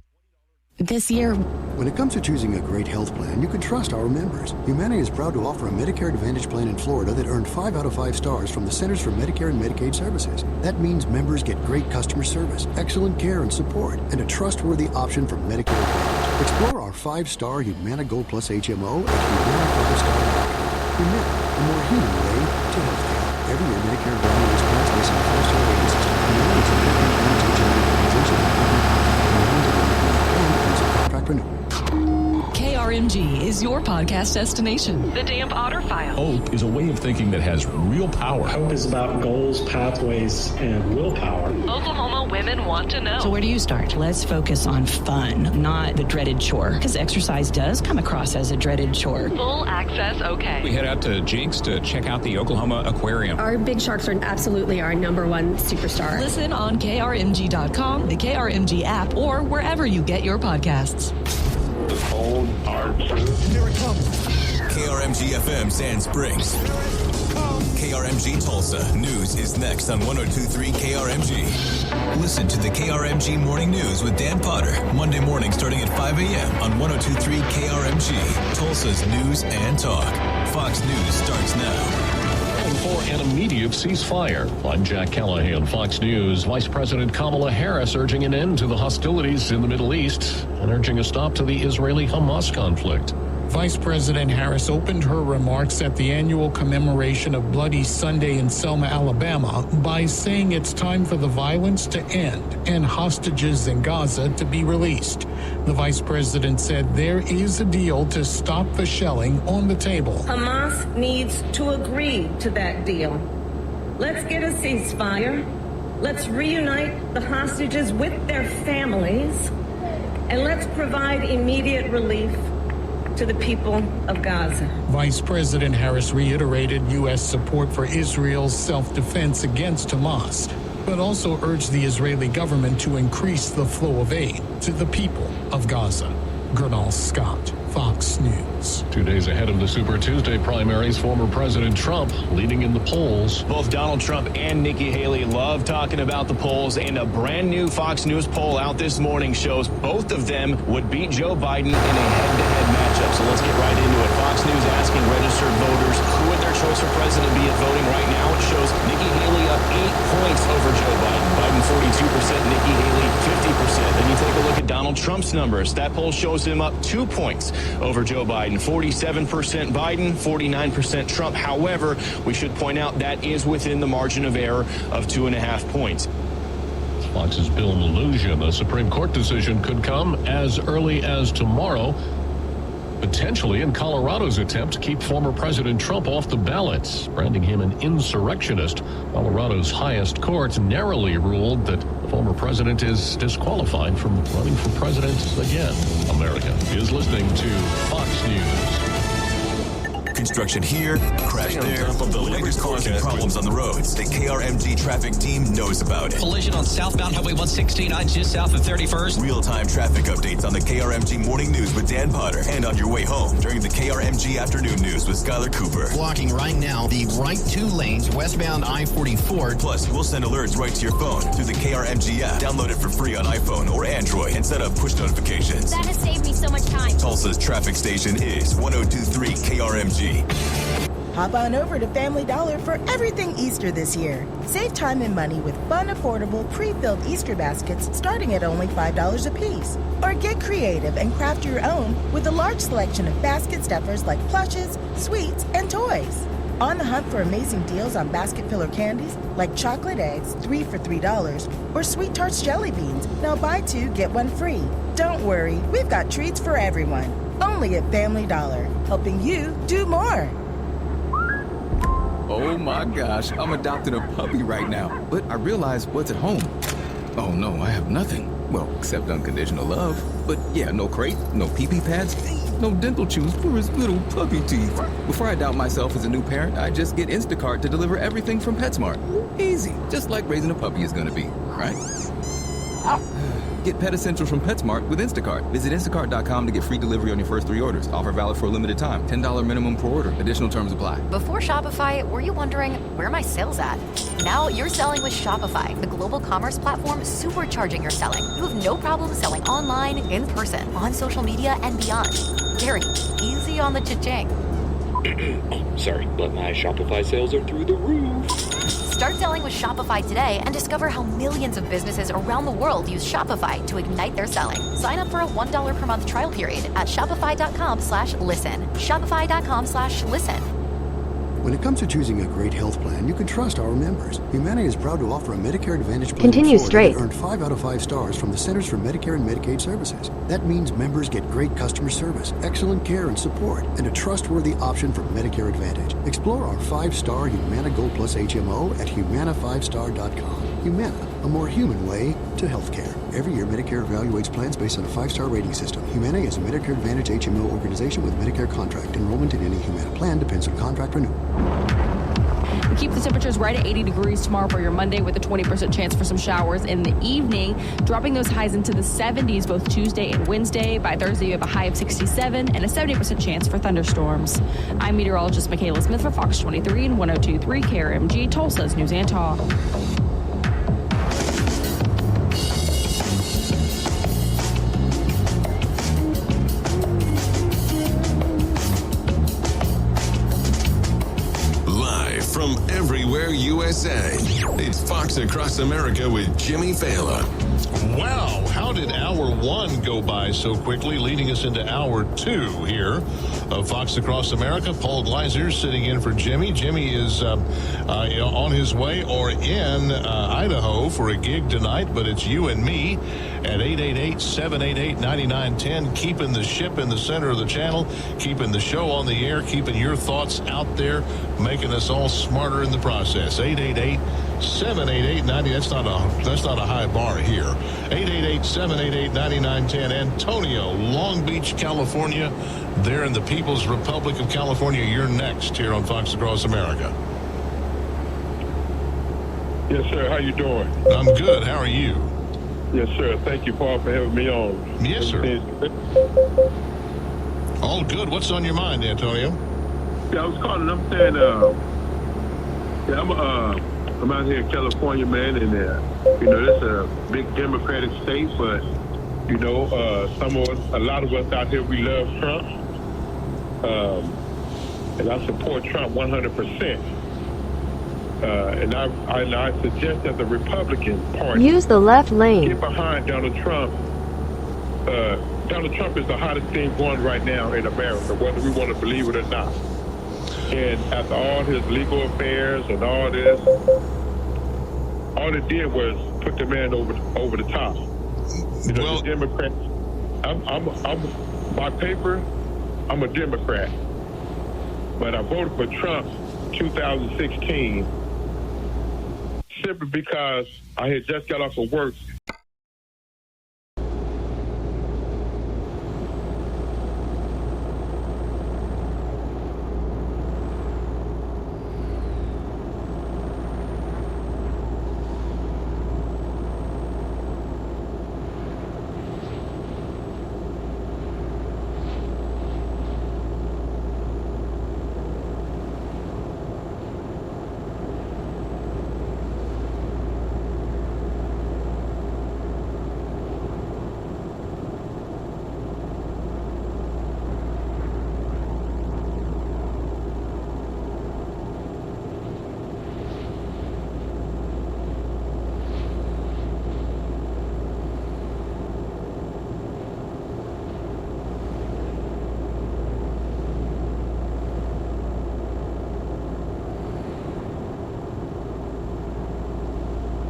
This year, when it comes to choosing a great health plan, you can trust our members. Humana is proud to offer a Medicare Advantage plan in Florida that earned 5 out of 5 stars from the Centers for Medicare and Medicaid Services. That means members get great customer service, excellent care and support, and a trustworthy option for Medicare Advantage. Explore our 5-star Humana Gold Plus HMO at HumanaStar.com. Humana, a more human way to healthcare. Every year, Medicare Advantage is passed based on 4-star rating system. Humana is a Medicare Advantage HMO organization. Contract renewal. KRMG is your podcast destination. The Damp Otter File. Hope is a way of thinking that has real power. Hope is about goals, pathways, and willpower. Oklahoma women want to know. So where do you start? Let's focus on fun, not the dreaded chore. Because exercise does come across as a dreaded chore. Full access okay. We head out to Jinx to check out the Oklahoma Aquarium. Our big sharks are absolutely our number one superstar. Listen on KRMG.com, the KRMG app, or wherever you get your podcasts. The cold, hard truth. Here it comes. KRMG FM Sand Springs. KRMG Tulsa. News is next on 102.3 KRMG. Listen to the KRMG Morning News with Dan Potter. Monday morning starting at 5 a.m. on 102.3 KRMG. Tulsa's News and Talk. Fox News starts now. For an immediate ceasefire. I'm Jack Callahan, Fox News. Vice President Kamala Harris urging an end to the hostilities in the Middle East and urging a stop to the Israeli-Hamas conflict. Vice President Harris opened her remarks at the annual commemoration of Bloody Sunday in Selma, Alabama, by saying it's time for the violence to end and hostages in Gaza to be released. The vice president said there is a deal to stop the shelling on the table. Hamas needs to agree to that deal. Let's get a ceasefire. Let's reunite the hostages with their families, and let's provide immediate relief to the people of Gaza. Vice President Harris reiterated U.S. support for Israel's self-defense against Hamas, but also urged the Israeli government to increase the flow of aid to the people of Gaza. Gernal Scott, Fox News. 2 days ahead of the Super Tuesday primaries, former President Trump leading in the polls. Both Donald Trump and Nikki Haley love talking about the polls, and a brand new Fox News poll out this morning shows both of them would beat Joe Biden in a head-to-head matchup. So let's get right into it. Fox News asking registered voters who would their choice for president be at voting right now. It shows Nikki Haley up 8 points over Joe Biden. Biden 42%, Nikki Haley 50%. Then you take a look at Donald Trump's numbers. That poll shows him up 2 points over Joe Biden. 47% Biden, 49% Trump. However, we should point out that is within the margin of error of 2.5 points. Fox's Bill Melugin. A Supreme Court decision could come as early as tomorrow, potentially in Colorado's attempt to keep former President Trump off the ballot, branding him an insurrectionist. Colorado's highest court narrowly ruled that the former president is disqualified from running for president again. America is listening to Fox News. Construction here, crash there. The latest causing problems on the roads. The KRMG traffic team knows about it. Collision on southbound Highway 169 just south of 31st. Real-time traffic updates on the KRMG Morning News with Dan Potter and on your way home during the KRMG Afternoon News with Skylar Cooper. Blocking right now the right 2 lanes westbound I-44. Plus, we'll send alerts right to your phone through the KRMG app. Download it for free on iPhone or Android and set up push notifications. That has saved me so much time. Tulsa's traffic station is 102.3 KRMG. Hop on over to Family Dollar for everything Easter this year. Save time and money with fun, affordable, pre-filled Easter baskets starting at only $5 a piece. Or get creative and craft your own with a large selection of basket stuffers like plushes, sweets, and toys. On the hunt for amazing deals on basket filler candies like chocolate eggs, 3 for $3, or Sweet Tarts jelly beans. Now buy 2, get 1 free. Don't worry, we've got treats for everyone. Only at Family Dollar, helping you do more. Oh my gosh, I'm adopting a puppy right now, but I realize what's at home. Oh no, I have nothing. Well, except unconditional love. But yeah, no crate, no pee-pee pads, no dental chews for his little puppy teeth. Before I adopt myself as a new parent, I just get Instacart to deliver everything from PetSmart. Easy, just like raising a puppy is gonna be, right? Get Pet Essentials from PetSmart with Instacart. Visit instacart.com to get free delivery on your first 3 orders. Offer valid for a limited time. $10 minimum per order. Additional terms apply. Before Shopify, were you wondering, where are my sales at? Now you're selling with Shopify, the global commerce platform supercharging your selling. You have no problem selling online, in person, on social media, and beyond. Gary, easy on the cha-ching. Sorry, but my Shopify sales are through the roof. Start selling with Shopify today and discover how millions of businesses around the world use Shopify to ignite their selling. Sign up for a $1 per month trial period at shopify.com/listen. Shopify.com/listen. When it comes to choosing a great health plan, you can trust our members. Humana is proud to offer a Medicare Advantage plan Continue in Florida straight. that earned 5 out of 5 stars from the Centers for Medicare and Medicaid Services. That means members get great customer service, excellent care and support, and a trustworthy option for Medicare Advantage. Explore our 5-star Humana Gold Plus HMO at humana5star.com. Humana, a more human way to healthcare. Every year, Medicare evaluates plans based on a 5-star rating system. Humana is a Medicare Advantage HMO organization with Medicare contract. Enrollment in any Humana plan depends on contract renewal. We keep the temperatures right at 80 degrees tomorrow for your Monday with a 20% chance for some showers in the evening, dropping those highs into the 70s both Tuesday and Wednesday. By Thursday, you have a high of 67 and a 70% chance for thunderstorms. I'm meteorologist Michaela Smith for Fox 23 and 102.3 KRMG, Tulsa's News and Talk. From everywhere USA, it's Fox Across America with Jimmy Fallon. Wow, how did hour 1 go by so quickly, leading us into hour 2 here of Fox Across America? Paul Gleiser sitting in for Jimmy. Jimmy is on his way or in Idaho for a gig tonight, but it's you and me at 888-788-9910, keeping the ship in the center of the channel, keeping the show on the air, keeping your thoughts out there, making us all smarter in the process. 888-788-90. That's not a high bar here. 888-788-9910. Antonio, Long Beach, California. There in the People's Republic of California. You're next here on Fox Across America. Yes, sir. How you doing? I'm good. How are you? Yes, sir. Thank you, Paul, for having me on. Yes, sir. All good. What's on your mind, Antonio? Yeah, I was calling. I'm saying, I'm out here in California, man, and it's a big Democratic state, but a lot of us out here, we love Trump, and I support Trump 100%. And I suggest that the Republican Party use the left lane. Get behind Donald Trump. Donald Trump is the hottest thing going right now in America, whether we want to believe it or not. And after all his legal affairs and all this, all it did was put the man over the top. The Democrats. I'm by paper, I'm a Democrat, but I voted for Trump 2016 simply because I had just got off of work.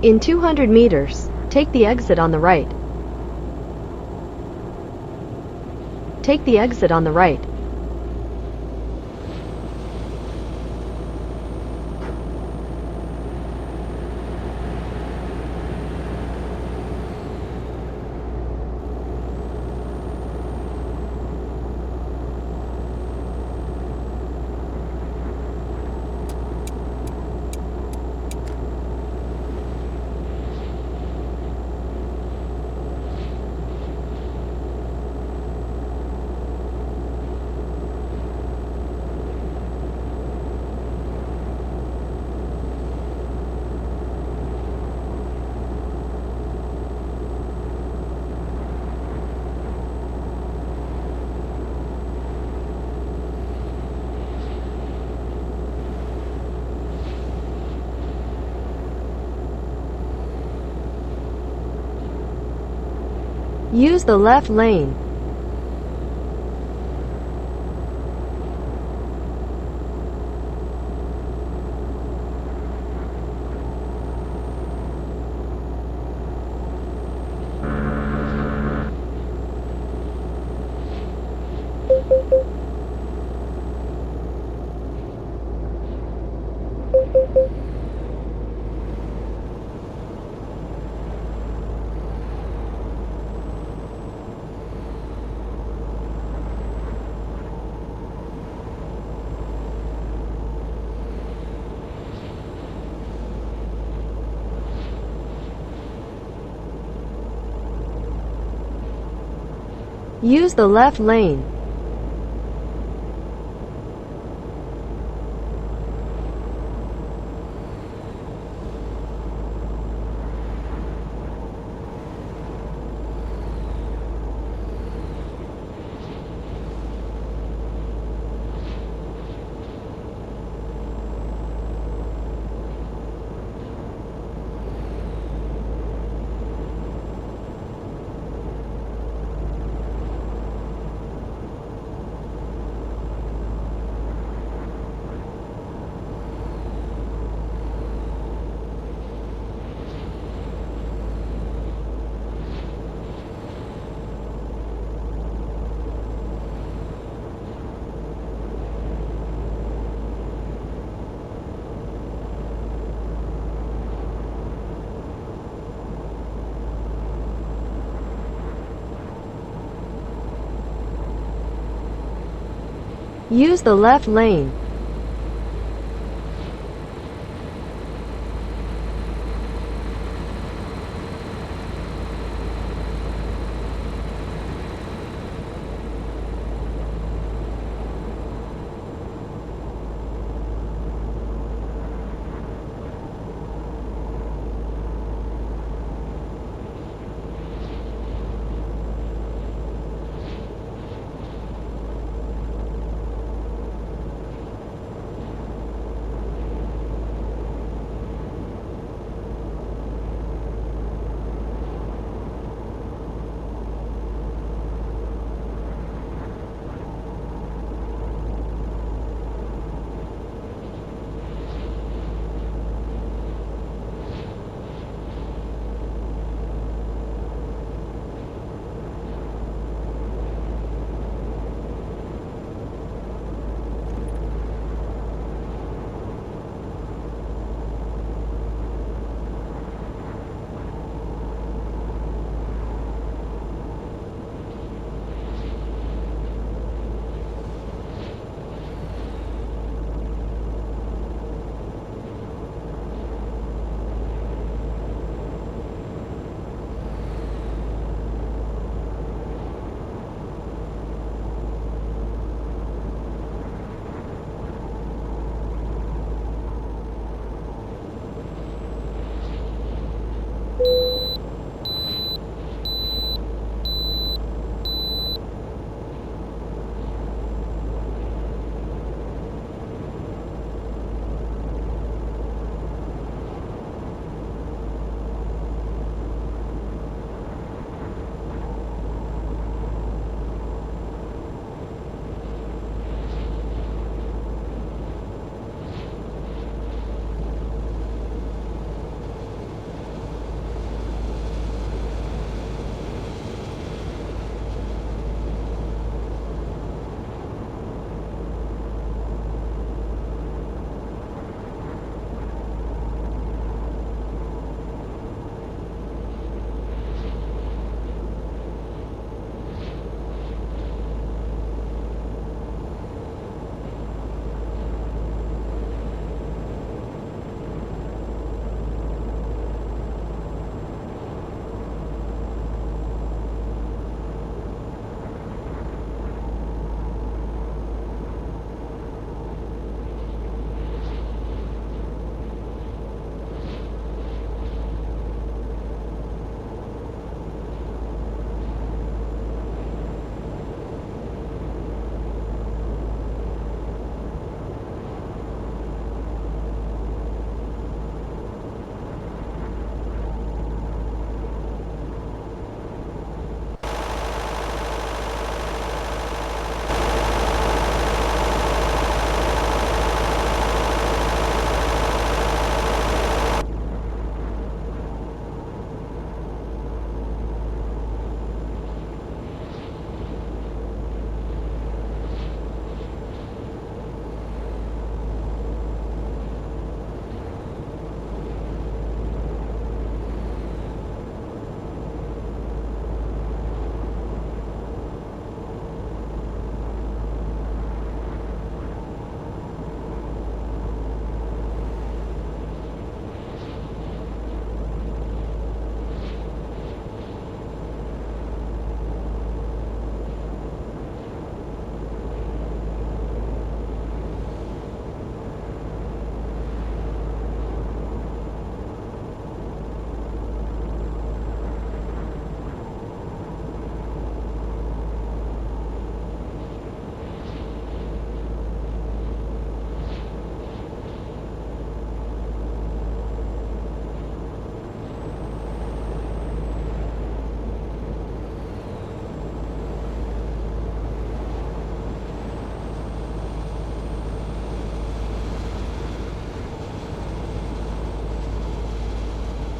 In 200 meters, take the exit on the right. Take the exit on the right. Use the left lane. Use the left lane. Use the left lane.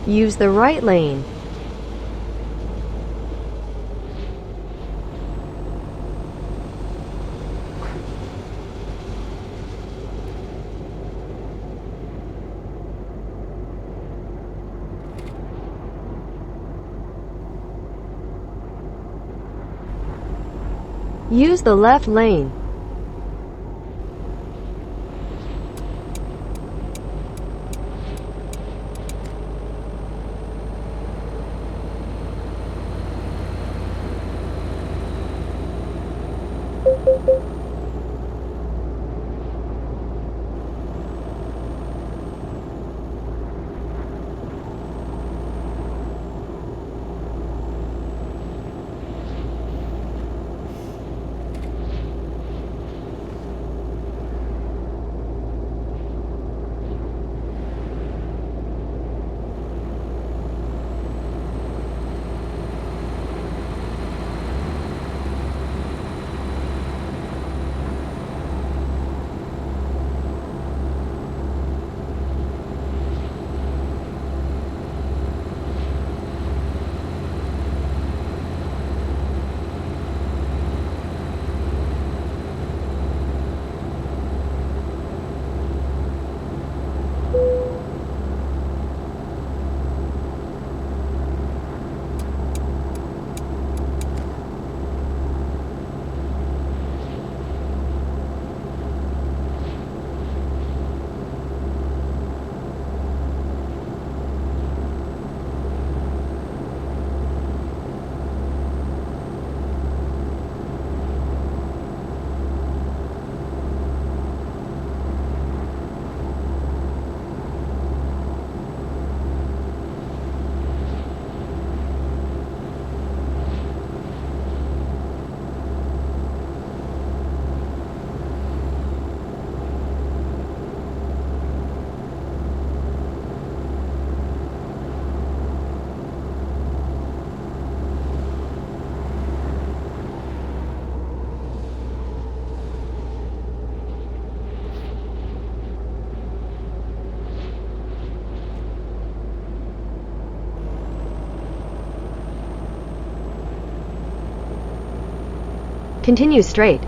Use the right lane. Use the left lane. Continue straight.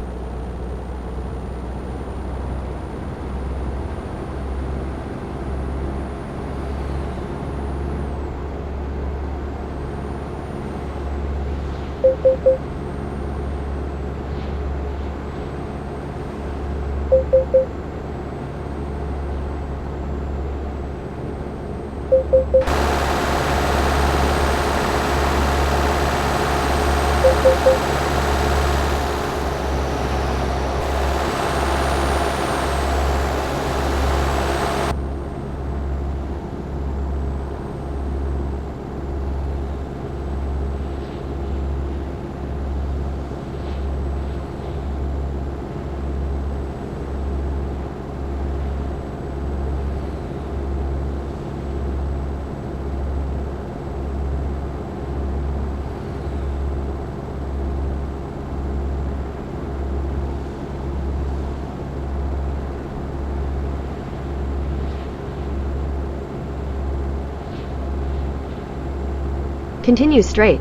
Continue straight.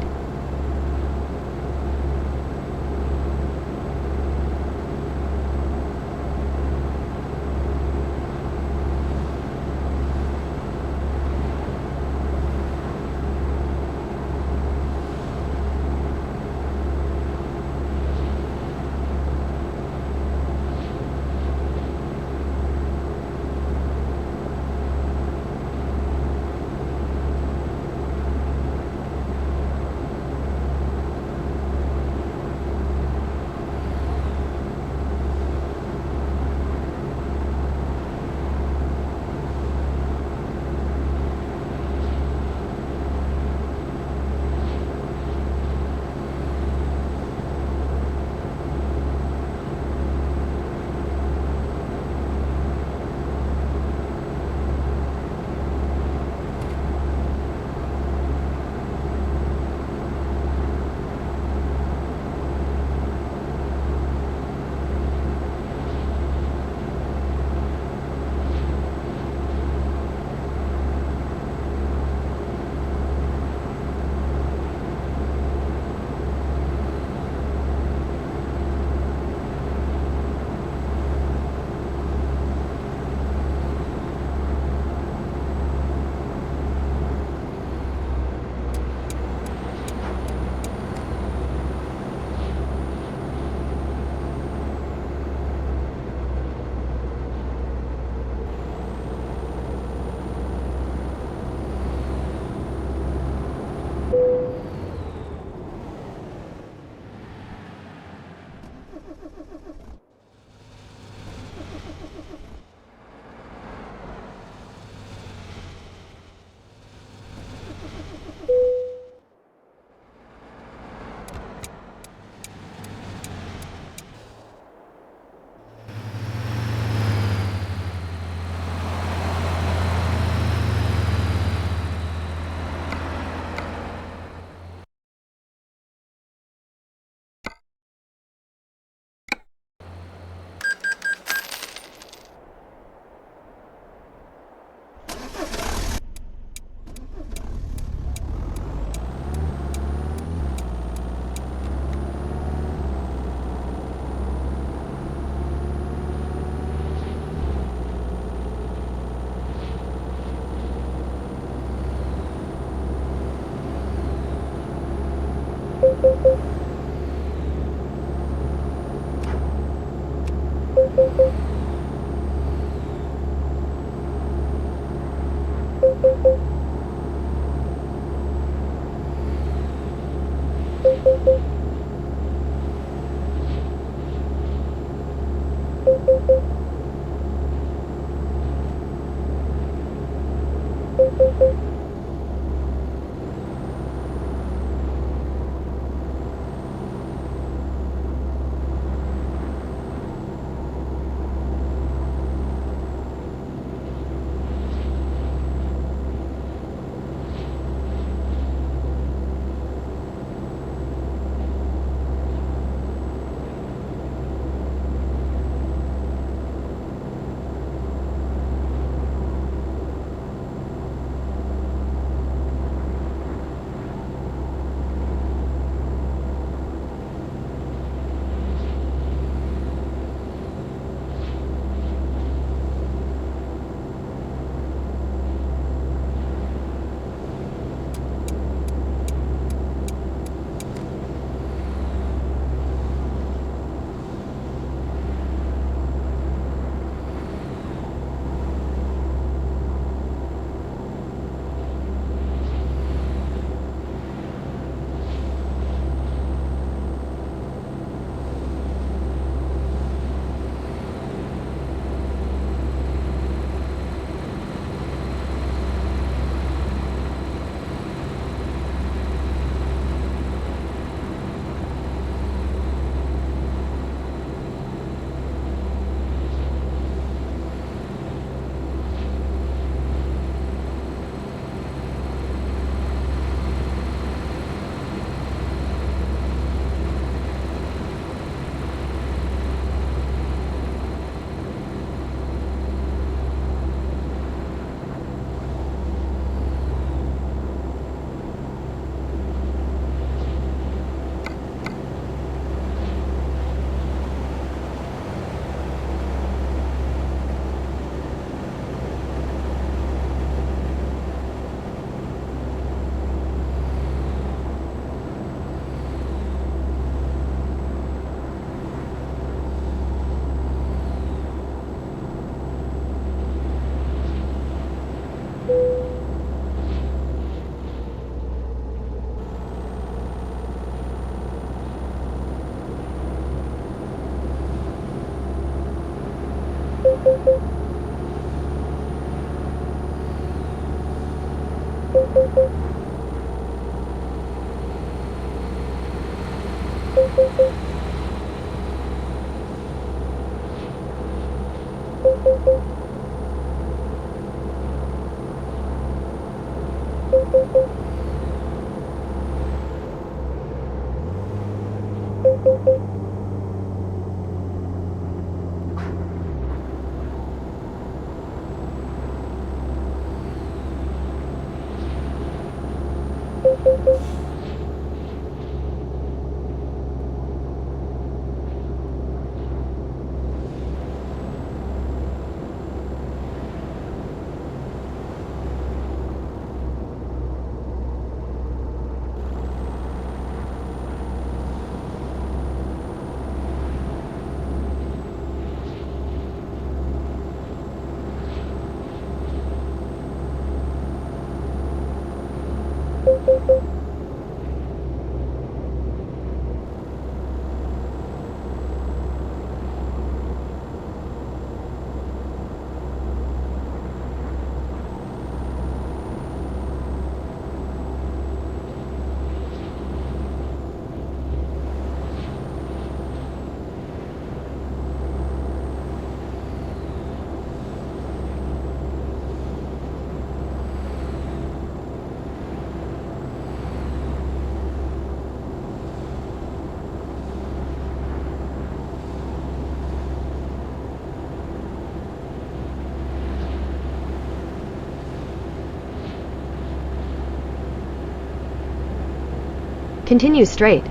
Continue straight.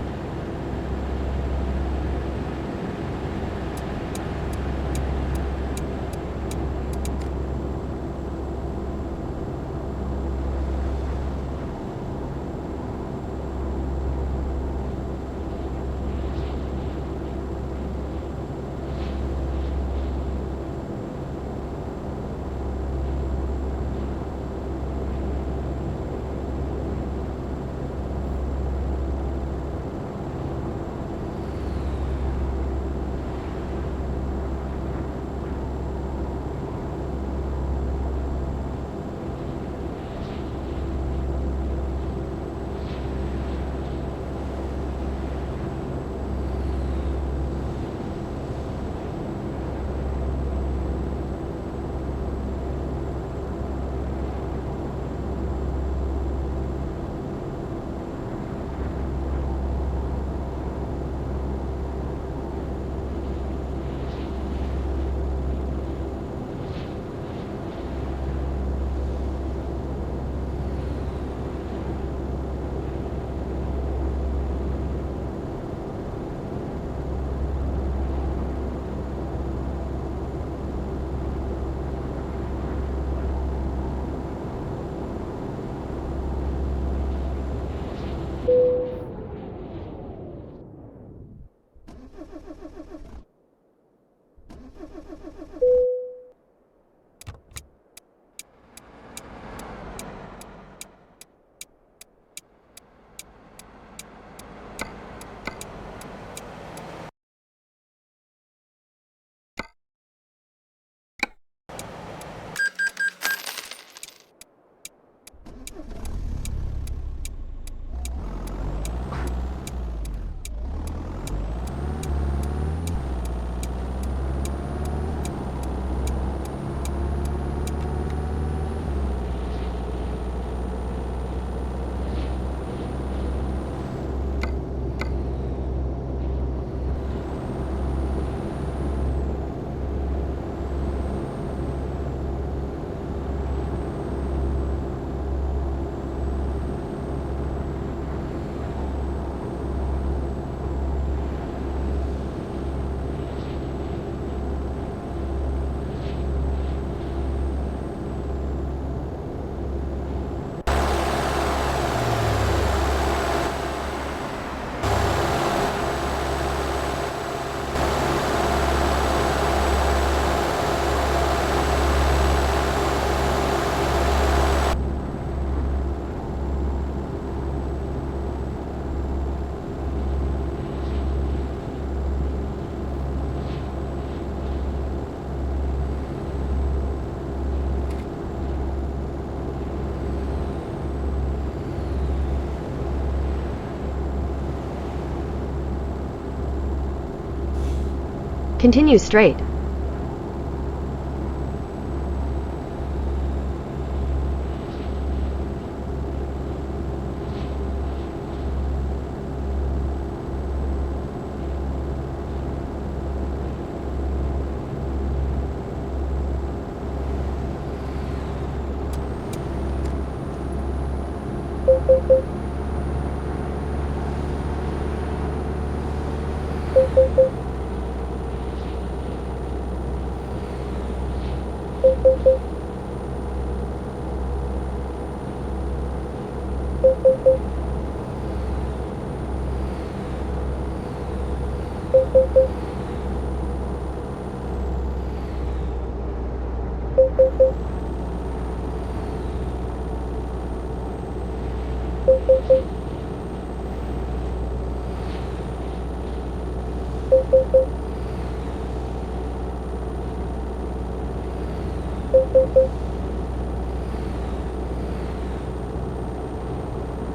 Continue straight.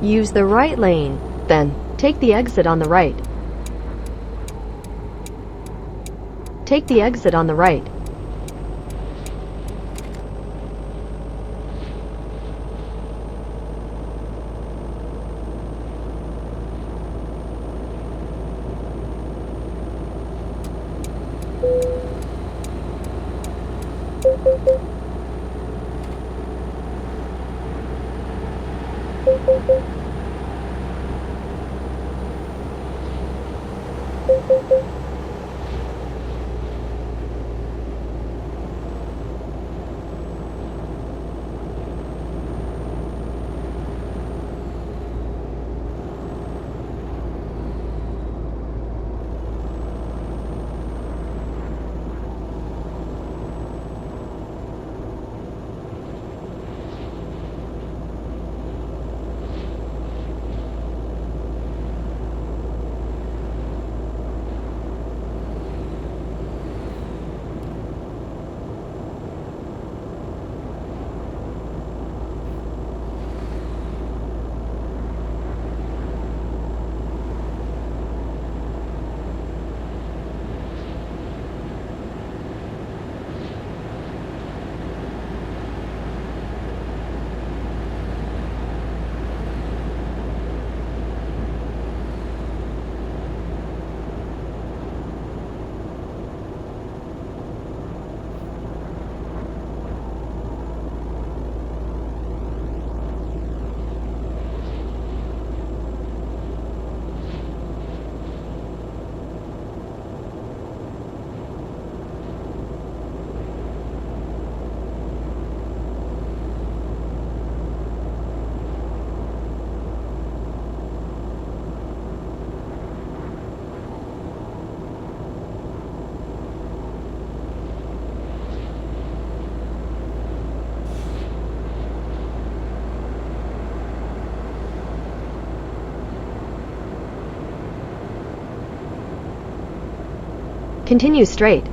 Use the right lane, then take the exit on the right. Take the exit on the right. Continue straight.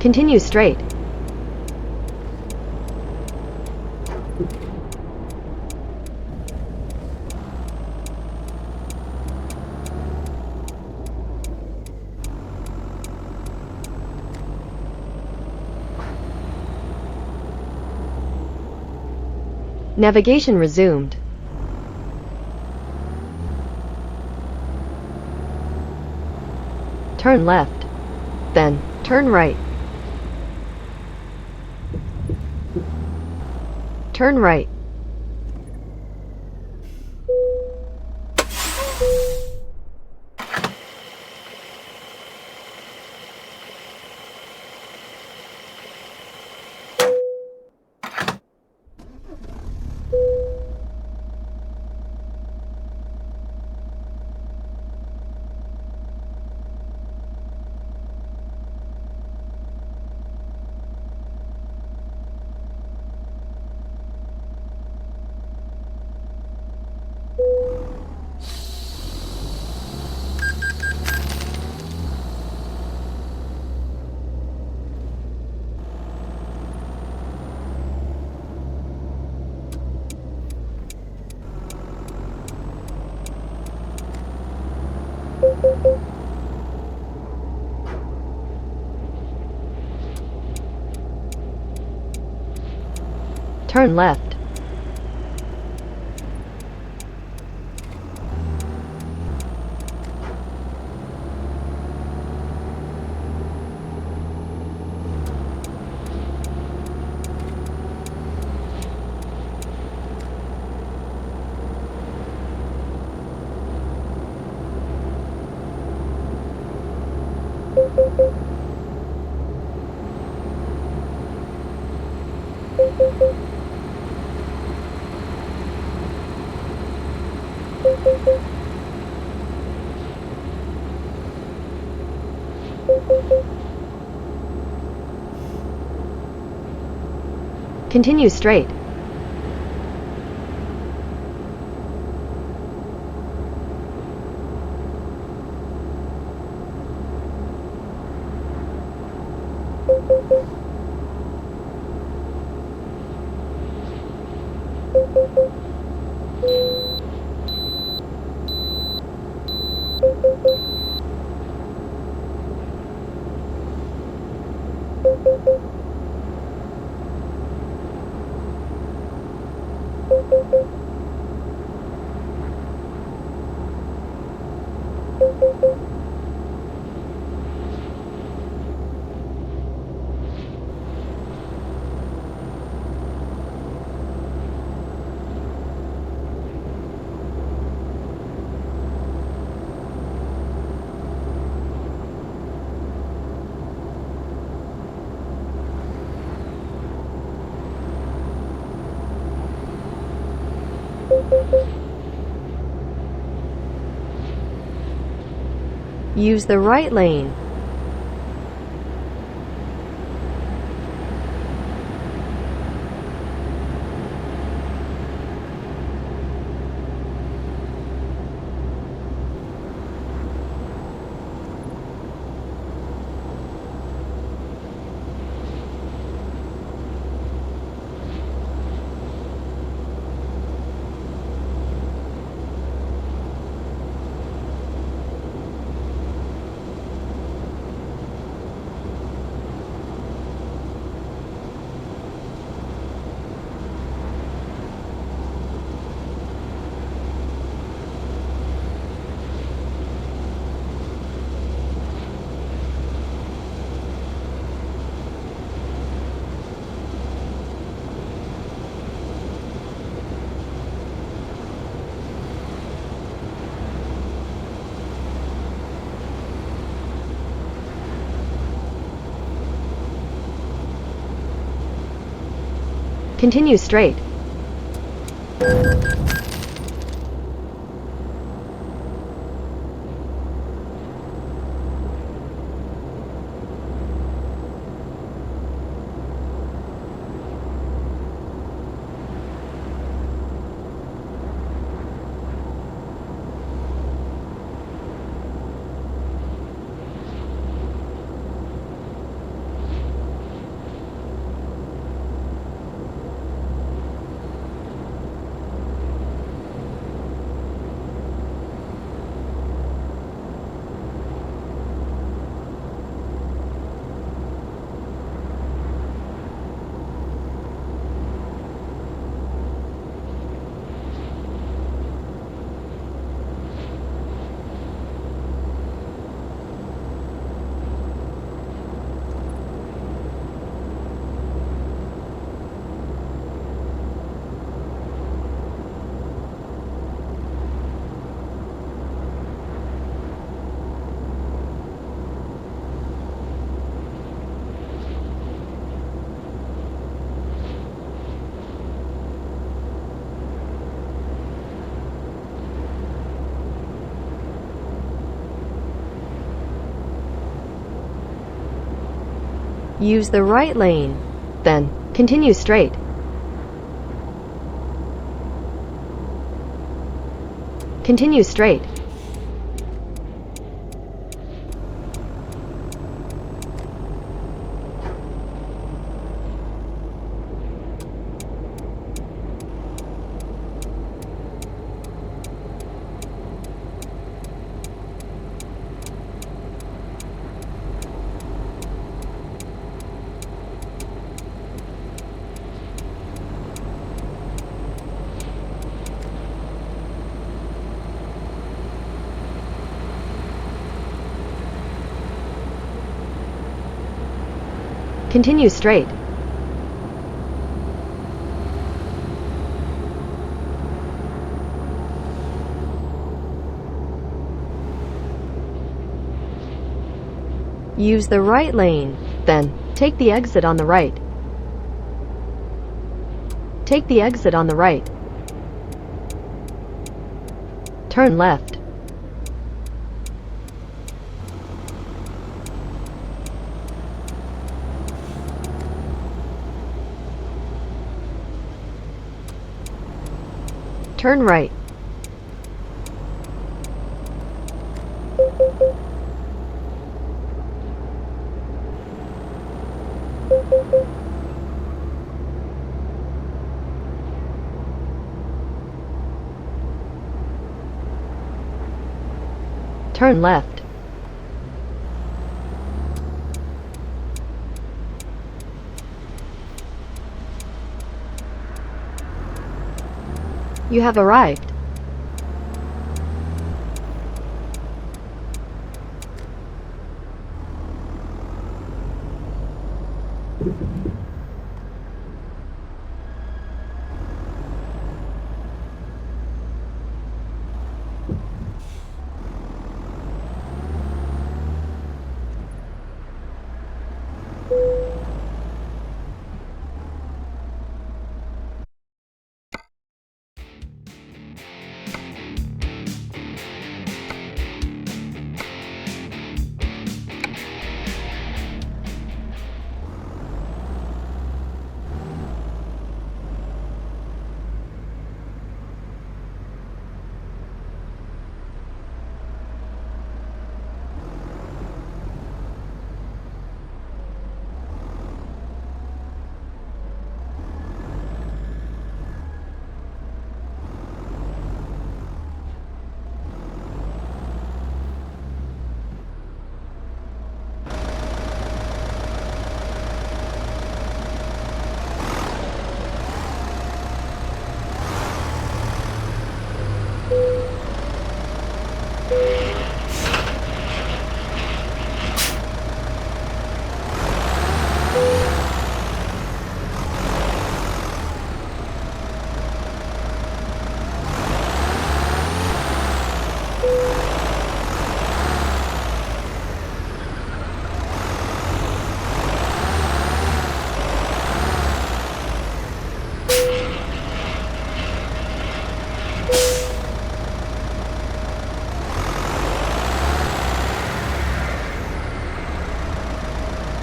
Continue straight. Navigation resumed. Turn left, then turn right. Turn right. Turn left. Continue straight. Use the right lane. Continue straight. Use the right lane. Then, continue straight. Continue straight. Continue straight. Use the right lane, then take the exit on the right. Take the exit on the right. Turn left. Turn right. Turn left. You have arrived.